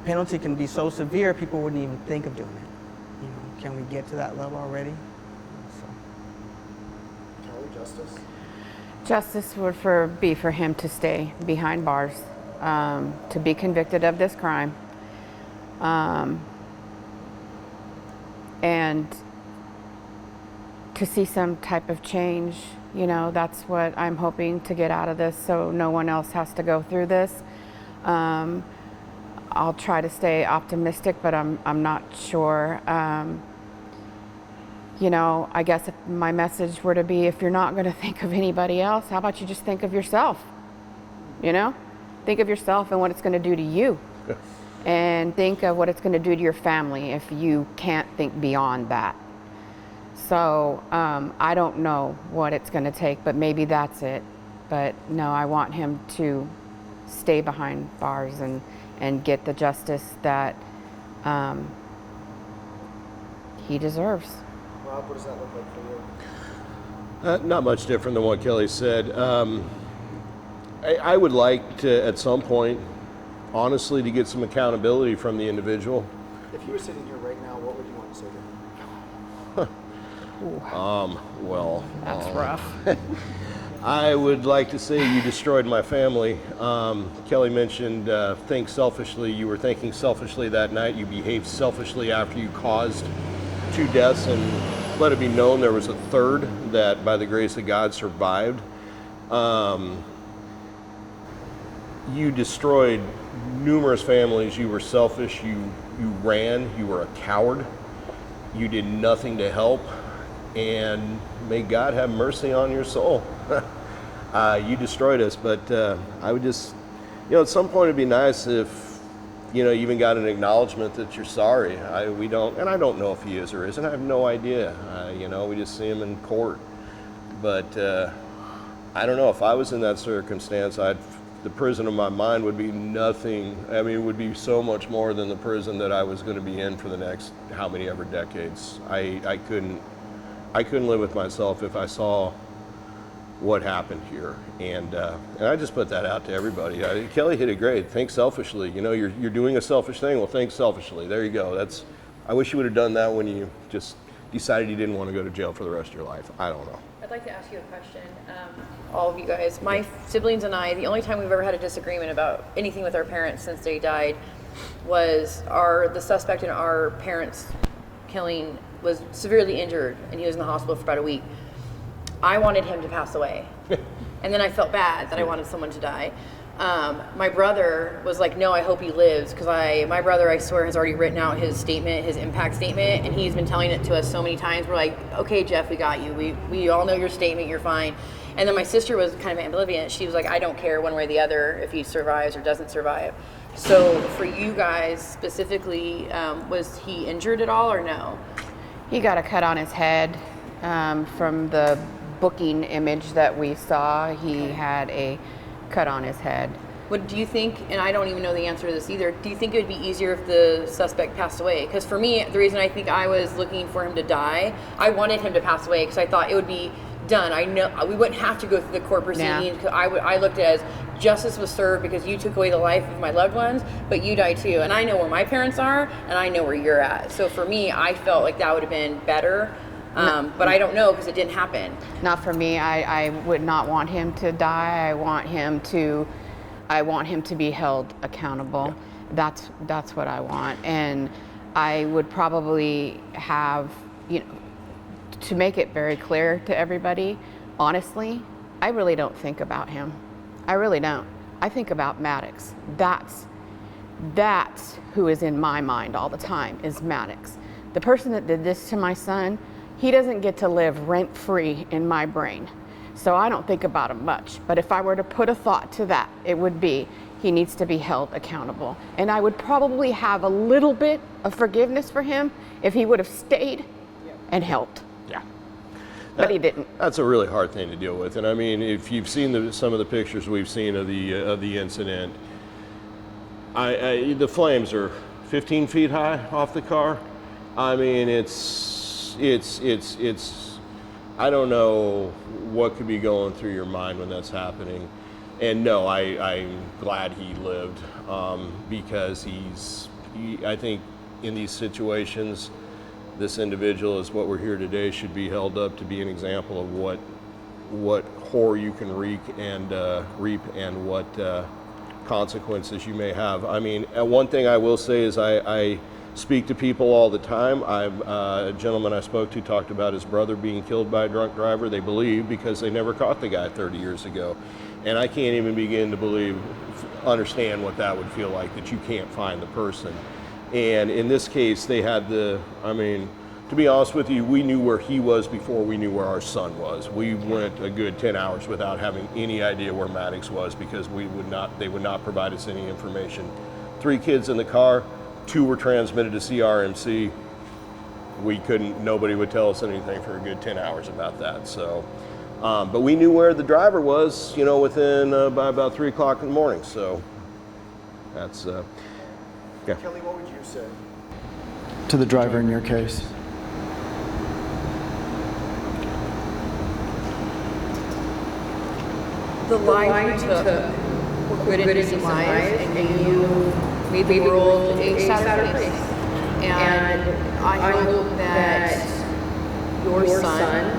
penalty can be so severe people wouldn't even think of doing it. Can we get to that level already? Kelly, justice? Justice would be for him to stay behind bars, to be convicted of this crime, and to see some type of change. That's what I'm hoping to get out of this, so no one else has to go through this. I'll try to stay optimistic, but I'm not sure. I guess if my message were to be, if you're not going to think of anybody else, how about you just think of yourself? Think of yourself and what it's going to do to you. Yes. And think of what it's going to do to your family if you can't think beyond that. So I don't know what it's going to take, but maybe that's it. But no, I want him to stay behind bars and get the justice that he deserves. Rob, what does that look like for you? Not much different than what Kelly said. I would like to, at some point, honestly, to get some accountability from the individual. If you were sitting here right now, what would you want to say to him? That's rough. I would like to say you destroyed my family. Kelly mentioned think selfishly. You were thinking selfishly that night. You behaved selfishly after you caused 2 deaths, and let it be known there was a third that, by the grace of God, survived. You destroyed numerous families. You were selfish. You ran. You were a coward. You did nothing to help. And may God have mercy on your soul. You destroyed us, but I would just, at some point it'd be nice if, you even got an acknowledgement that you're sorry. We don't, and I don't know if he is or isn't. I have no idea. We just see him in court. But I don't know, if I was in that circumstance, the prison of my mind would be nothing. I mean, it would be so much more than the prison that I was going to be in for the next how many ever decades. I couldn't live with myself if I saw what happened here, and I just put that out to everybody. Kelly hit it great. Think selfishly. You're doing a selfish thing. Well, think selfishly. There you go. I wish you would have done that when you just decided you didn't want to go to jail for the rest of your life. I don't know. I'd like to ask you a question, all of you guys. My siblings and I, the only time we've ever had a disagreement about anything with our parents since they died was the suspect in our parents' killing was severely injured, and he was in the hospital for about a week. I wanted him to pass away. And then I felt bad that I wanted someone to die. My brother was like, no, I hope he lives, because my brother, I swear, has already written out his statement, his impact statement, and he's been telling it to us so many times. We're like, okay, Jeff, we got you. We all know your statement, you're fine. And then my sister was kind of ambivalent. She was like, I don't care one way or the other if he survives or doesn't survive. So for you guys specifically, was he injured at all or no? He got a cut on his head. From the booking image that we saw, he had a cut on his head. Do you think, and I don't even know the answer to this either, do you think it would be easier if the suspect passed away? Because for me, the reason I think I was looking for him to die, I wanted him to pass away because I thought it would be done. I know we wouldn't have to go through the court proceedings. Yeah. I looked at it as justice was served because you took away the life of my loved ones, but you died too. And I know where my parents are, and I know where you're at. So for me, I felt like that would have been better. But I don't know because it didn't happen. Not for me. I would not want him to die. I want him to be held accountable. Yeah. That's what I want. And I would probably have, to make it very clear to everybody, honestly, I really don't think about him. I really don't. I think about Maddox. That's who is in my mind all the time, is Maddox. The person that did this to my son, he doesn't get to live rent-free in my brain. So I don't think about him much. But if I were to put a thought to that, it would be he needs to be held accountable. And I would probably have a little bit of forgiveness for him if he would have stayed and helped. Yeah. But he didn't. That's a really hard thing to deal with. And I mean, if you've seen some of the pictures we've seen of the incident, the flames are 15 feet high off the car. I mean, it's I don't know what could be going through your mind when that's happening. And no, I'm glad he lived, because I think in these situations, this individual, is what we're here today, should be held up to be an example of what horror you can reap and what consequences you may have. I mean, one thing I will say is I speak to people all the time. A gentleman I spoke to talked about his brother being killed by a drunk driver. They believe because they never caught the guy 30 years ago. And I can't even begin to understand what that would feel like, that you can't find the person. And in this case, they had to be honest with you, we knew where he was before we knew where our son was. We went a good 10 hours without having any idea where Maddox was because they would not provide us any information. 3 kids in the car, 2 were transmitted to CRMC. nobody would tell us anything for a good 10 hours about that. So, but we knew where the driver was, within by about 3 o'clock in the morning. So that's, yeah. Kelly, what would you say to the driver in your case? The life you took were good innocent lives, and you made the world a sadder place. And I hope that your son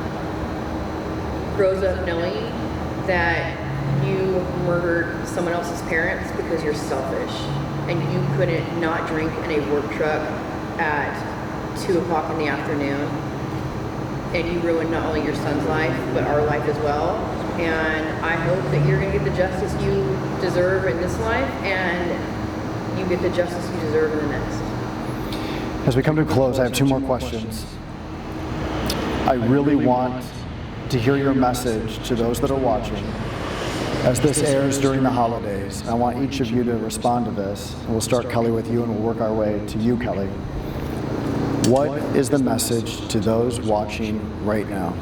grows up knowing that you murdered someone else's parents because you're selfish and you couldn't not drink in a work truck at 2 o'clock in the afternoon, and you ruined not only your son's life but our life as well. And I hope that you're going to get the justice you deserve in this life, and you get the justice you deserve in the next. As we come to a close, I have 2 more questions. I really want to hear your message to those that are watching. As this airs during the holidays, I want each of you to respond to this. And we'll start, Kelly, with you, and we'll work our way to you, Kelly. What is the message to those watching right now?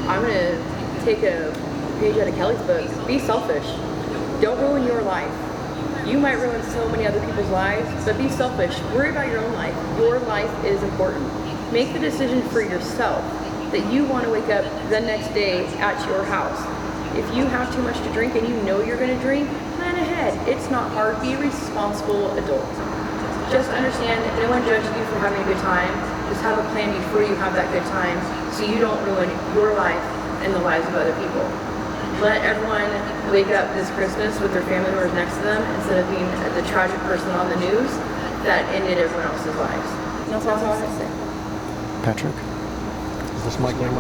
I'm going to take a page out of Kelly's book. Be selfish. Don't ruin your life. You might ruin so many other people's lives, but be selfish. Worry about your own life. Your life is important. Make the decision for yourself that you want to wake up the next day at your house. If you have too much to drink and you know you're going to drink, plan ahead. It's not hard. Be a responsible adult. Just understand that no one judges you for having a good time. Just have a plan before you have that good time so you don't ruin your life and the lives of other people. Let everyone wake up this Christmas with their family members next to them instead of being the tragic person on the news that ended everyone else's lives. And that's all I have to say. Patrick? Is this mic on?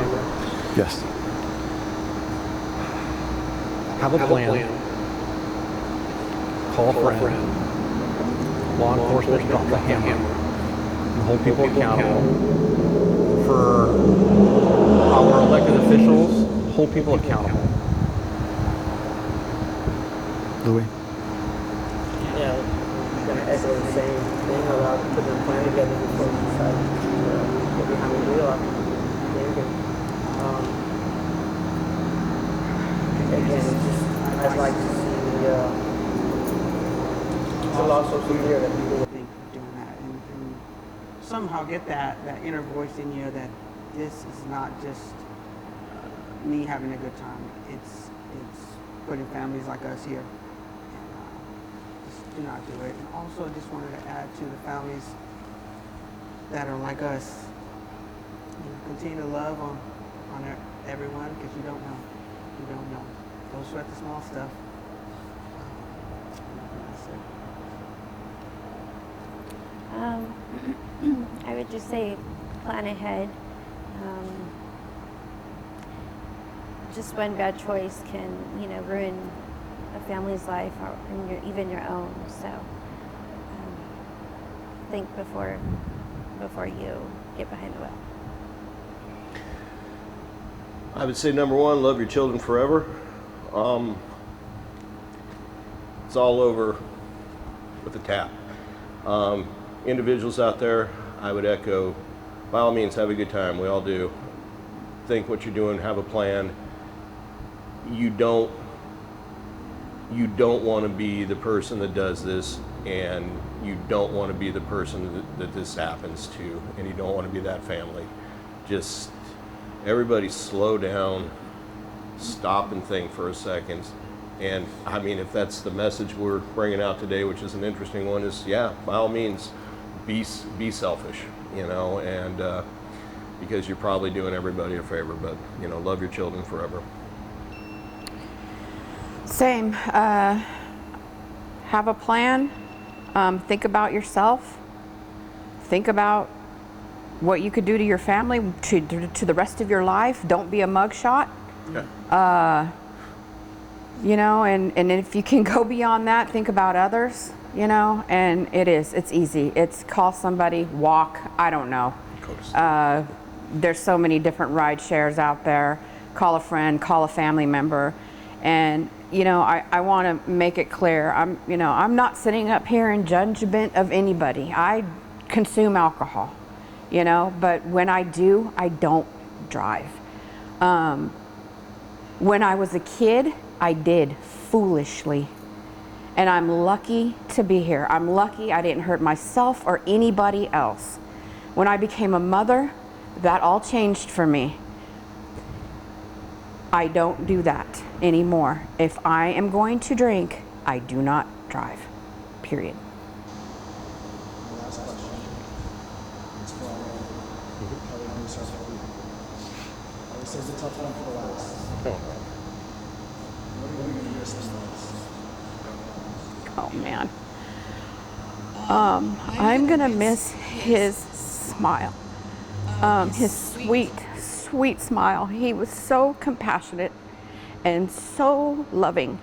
Yes. Have a plan. Call a friend. Law enforcement, drop the hammer. And hold people accountable. For our elected officials, hold people accountable. Louis? Yeah, I'm going to echo the same thing about putting a plan together before we decide to get behind the wheel. I think, again, it's just, I'd like to see the law so severe that people would think of doing that and somehow get that inner voice in you that this is not just me having a good time. It's putting families like us here. Do not do it. And also just wanted to add to the families that are like us. Continue to love on everyone because you don't know. You don't know. Don't sweat the small stuff. I would just say plan ahead. Just one bad choice can, ruin a family's life or even your own. So think before you get behind the wheel. I would say number 1, love your children forever. It's all over with a tap. Individuals out there, I would echo, by all means, have a good time. We all do. Think what you're doing, have a plan. You don't want to be the person that does this, and you don't want to be the person that this happens to, and you don't want to be that family. Just everybody slow down, stop and think for a second. And I mean, if that's the message we're bringing out today, which is an interesting one, is yeah, by all means, be selfish, and because you're probably doing everybody a favor, but love your children forever. Same. Have a plan. Think about yourself. Think about what you could do to your family, to the rest of your life. Don't be a mugshot. Yeah. And if you can go beyond that, think about others, and it's easy. It's call somebody, walk, I don't know. There's so many different ride shares out there. Call a friend, call a family member. And, I want to make it clear, I'm not sitting up here in judgment of anybody. I consume alcohol. you know, but when I do, I don't drive. When I was a kid, I did foolishly. And I'm lucky to be here. I'm lucky I didn't hurt myself or anybody else. When I became a mother, that all changed for me. I don't do that anymore. If I am going to drink, I do not drive, period. Last question. It's from Kelly Husser. Always says the tough one for the last. What are you going to miss the most? Oh man. I'm gonna miss his smile. His sweet smile. He was so compassionate and so loving.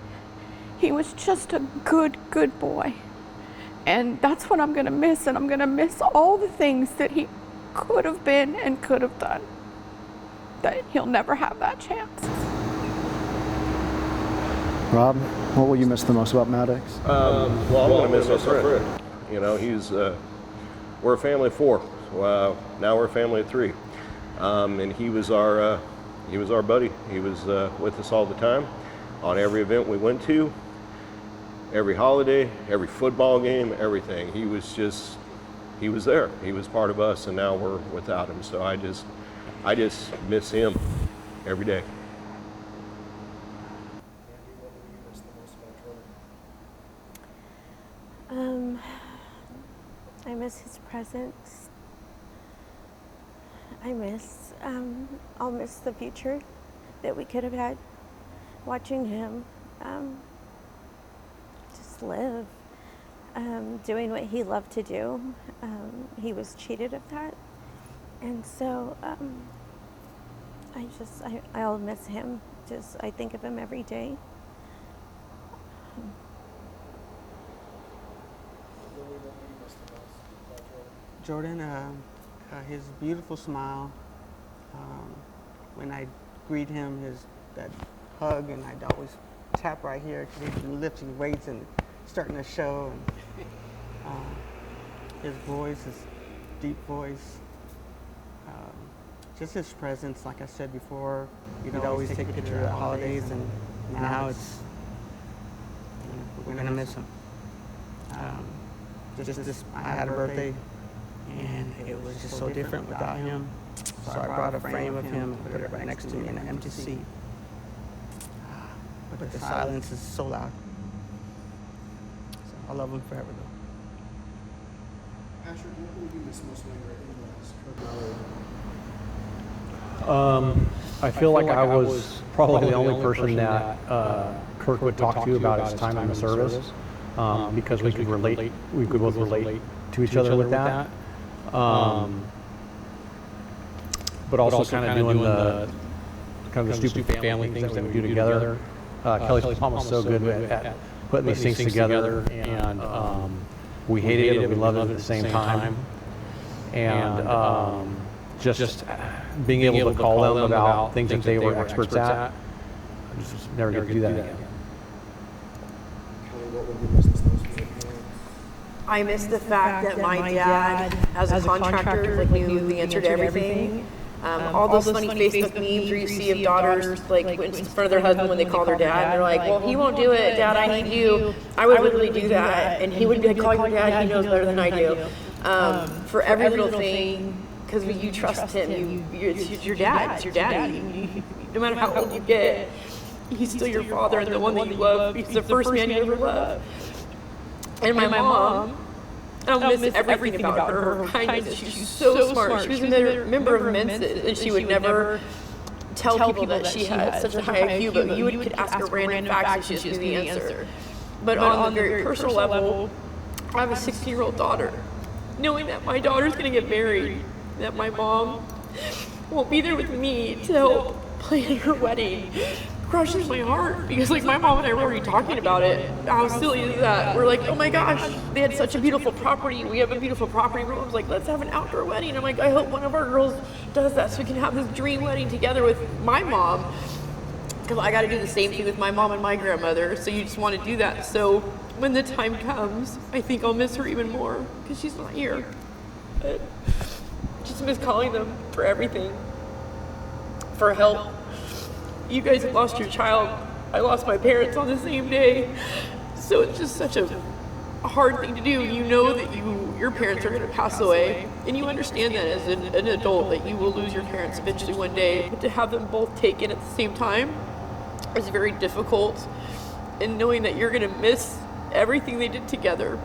He was just a good boy. And that's what I'm gonna miss, and I'm gonna miss all the things that he could have been and could have done. That he'll never have that chance. Rob, what will you miss the most about Maddox? Well, I'm going to miss our friend. You know, we're a family of 4. Now we're a family of 3. And he was our buddy. He was with us all the time, on every event we went to, every holiday, every football game, everything. He was there. He was part of us, and now we're without him. So I just miss him every day. I miss his presence. I'll miss the future that we could have had watching him just live, doing what he loved to do. He was cheated of that. And so I'll miss him. I think of him every day. Jordan, his beautiful smile. When I greet him, that hug, and I'd always tap right here because he's been lifting weights and starting to show. And his voice, his deep voice, just his presence. Like I said before, he'd always take a picture at the holidays, and now we're gonna miss him. I had a birthday, and it was just so different without him. So I brought a frame of him and put it right next to me in an empty seat. But the silence is so loud. So I love him forever, though. Patrick, what will you miss most when you're in the I feel like I was probably the only person that Kirk would talk to about his time in the service, because we could both relate to each other with that. But also kind of doing the stupid family things that we do together. Kelly's mom was so good at putting these things together, and we hated it, but we loved it at the same time. And just being able to call them about things that they were experts at, I just never get to do that again. Kelly, what will you miss the most when you're parents? I miss the fact that my dad, as a contractor, knew the answer to everything. All those funny Facebook memes where you see of daughters in front of their husband when they call their dad, and they're like, "Well, he won't do it, Dad. I need you." I would literally do that, and he would be like, "Call your dad. He knows better than I do." For every little thing, because you trust him. It's your dad. It's your daddy. No matter how old you get, he's still your father and the one that you love. He's the first man you ever loved. And my mom, I'll miss everything about her kindness. She's so smart. She was a member of Mensa, and she would never tell people that she had such a high IQ, but you could ask her random facts and she just knew the answer. But on the very personal level, I have a 16-year-old daughter. Knowing that my daughter's going to get married, that my mom won't be there with me to help plan her wedding, crushes my heart, because my mom and I were already talking about it. How silly is that? We're like, oh my gosh, they had such a beautiful property. We have a beautiful property. My mom's like, let's have an outdoor wedding. I'm like, I hope one of our girls does that so we can have this dream wedding together with my mom. Because I got to do the same thing with my mom and my grandmother. So you just want to do that. So when the time comes, I think I'll miss her even more because she's not here. But just person is calling them for everything, for help. You guys have lost your child. I lost my parents on the same day. So it's just such a hard thing to do. You know that your parents are going to pass away, and you understand that as an adult that you will lose your parents eventually one day. But to have them both taken at the same time is very difficult, and knowing that you're going to miss everything they did together.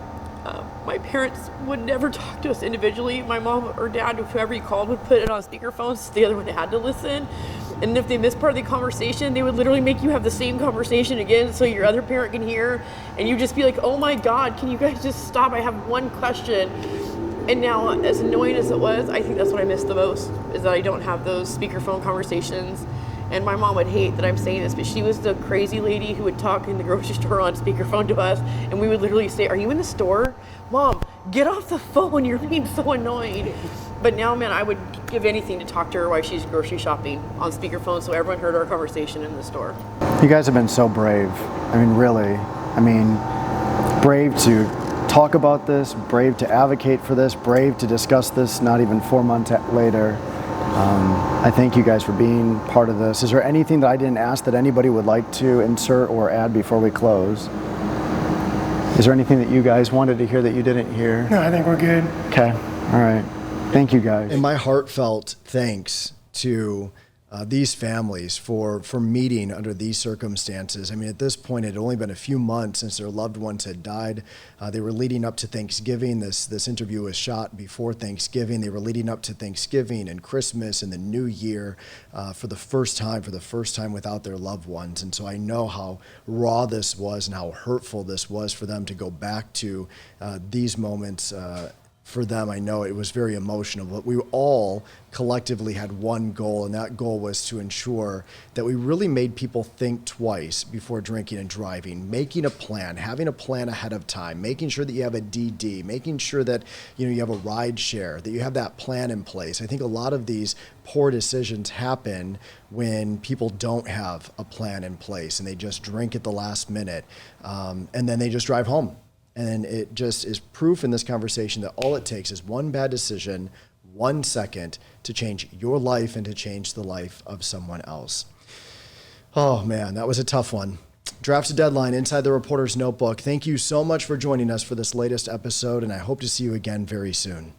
My parents would never talk to us individually. My mom or dad, whoever you called, would put it on speakerphone so the other one had to listen. And if they missed part of the conversation, they would literally make you have the same conversation again so your other parent can hear. And you just be like, oh my God, can you guys just stop? I have one question. And now, as annoying as it was, I think that's what I miss the most, is that I don't have those speakerphone conversations. And my mom would hate that I'm saying this, but she was the crazy lady who would talk in the grocery store on speakerphone to us, and we would literally say, are you in the store? Mom, get off the phone, you're being so annoying. But now, man, I would give anything to talk to her while she's grocery shopping on speakerphone so everyone heard our conversation in the store. You guys have been so brave. I mean, really. I mean, brave to talk about this, brave to advocate for this, brave to discuss this not even 4 months later. I thank you guys for being part of this. Is there anything that I didn't ask that anybody would like to insert or add before we close? Is there anything that you guys wanted to hear that you didn't hear? No, I think we're good. Okay, all right. Thank you guys. And my heartfelt thanks to these families for meeting under these circumstances. I mean, at this point, it had only been a few months since their loved ones had died. They were leading up to Thanksgiving. This interview was shot before Thanksgiving. They were leading up to Thanksgiving and Christmas and the New Year for the first time without their loved ones. And so I know how raw this was and how hurtful this was for them to go back to these moments. For them, I know it was very emotional, but we all collectively had one goal, and that goal was to ensure that we really made people think twice before drinking and driving, making a plan, having a plan ahead of time, making sure that you have a DD, making sure that you have a ride share, that you have that plan in place. I think a lot of these poor decisions happen when people don't have a plan in place and they just drink at the last minute, and then they just drive home. And it just is proof in this conversation that all it takes is one bad decision, 1 second, to change your life and to change the life of someone else. Oh man, that was a tough one. Draft to Deadline, Inside the Reporter's Notebook. Thank you so much for joining us for this latest episode, and I hope to see you again very soon.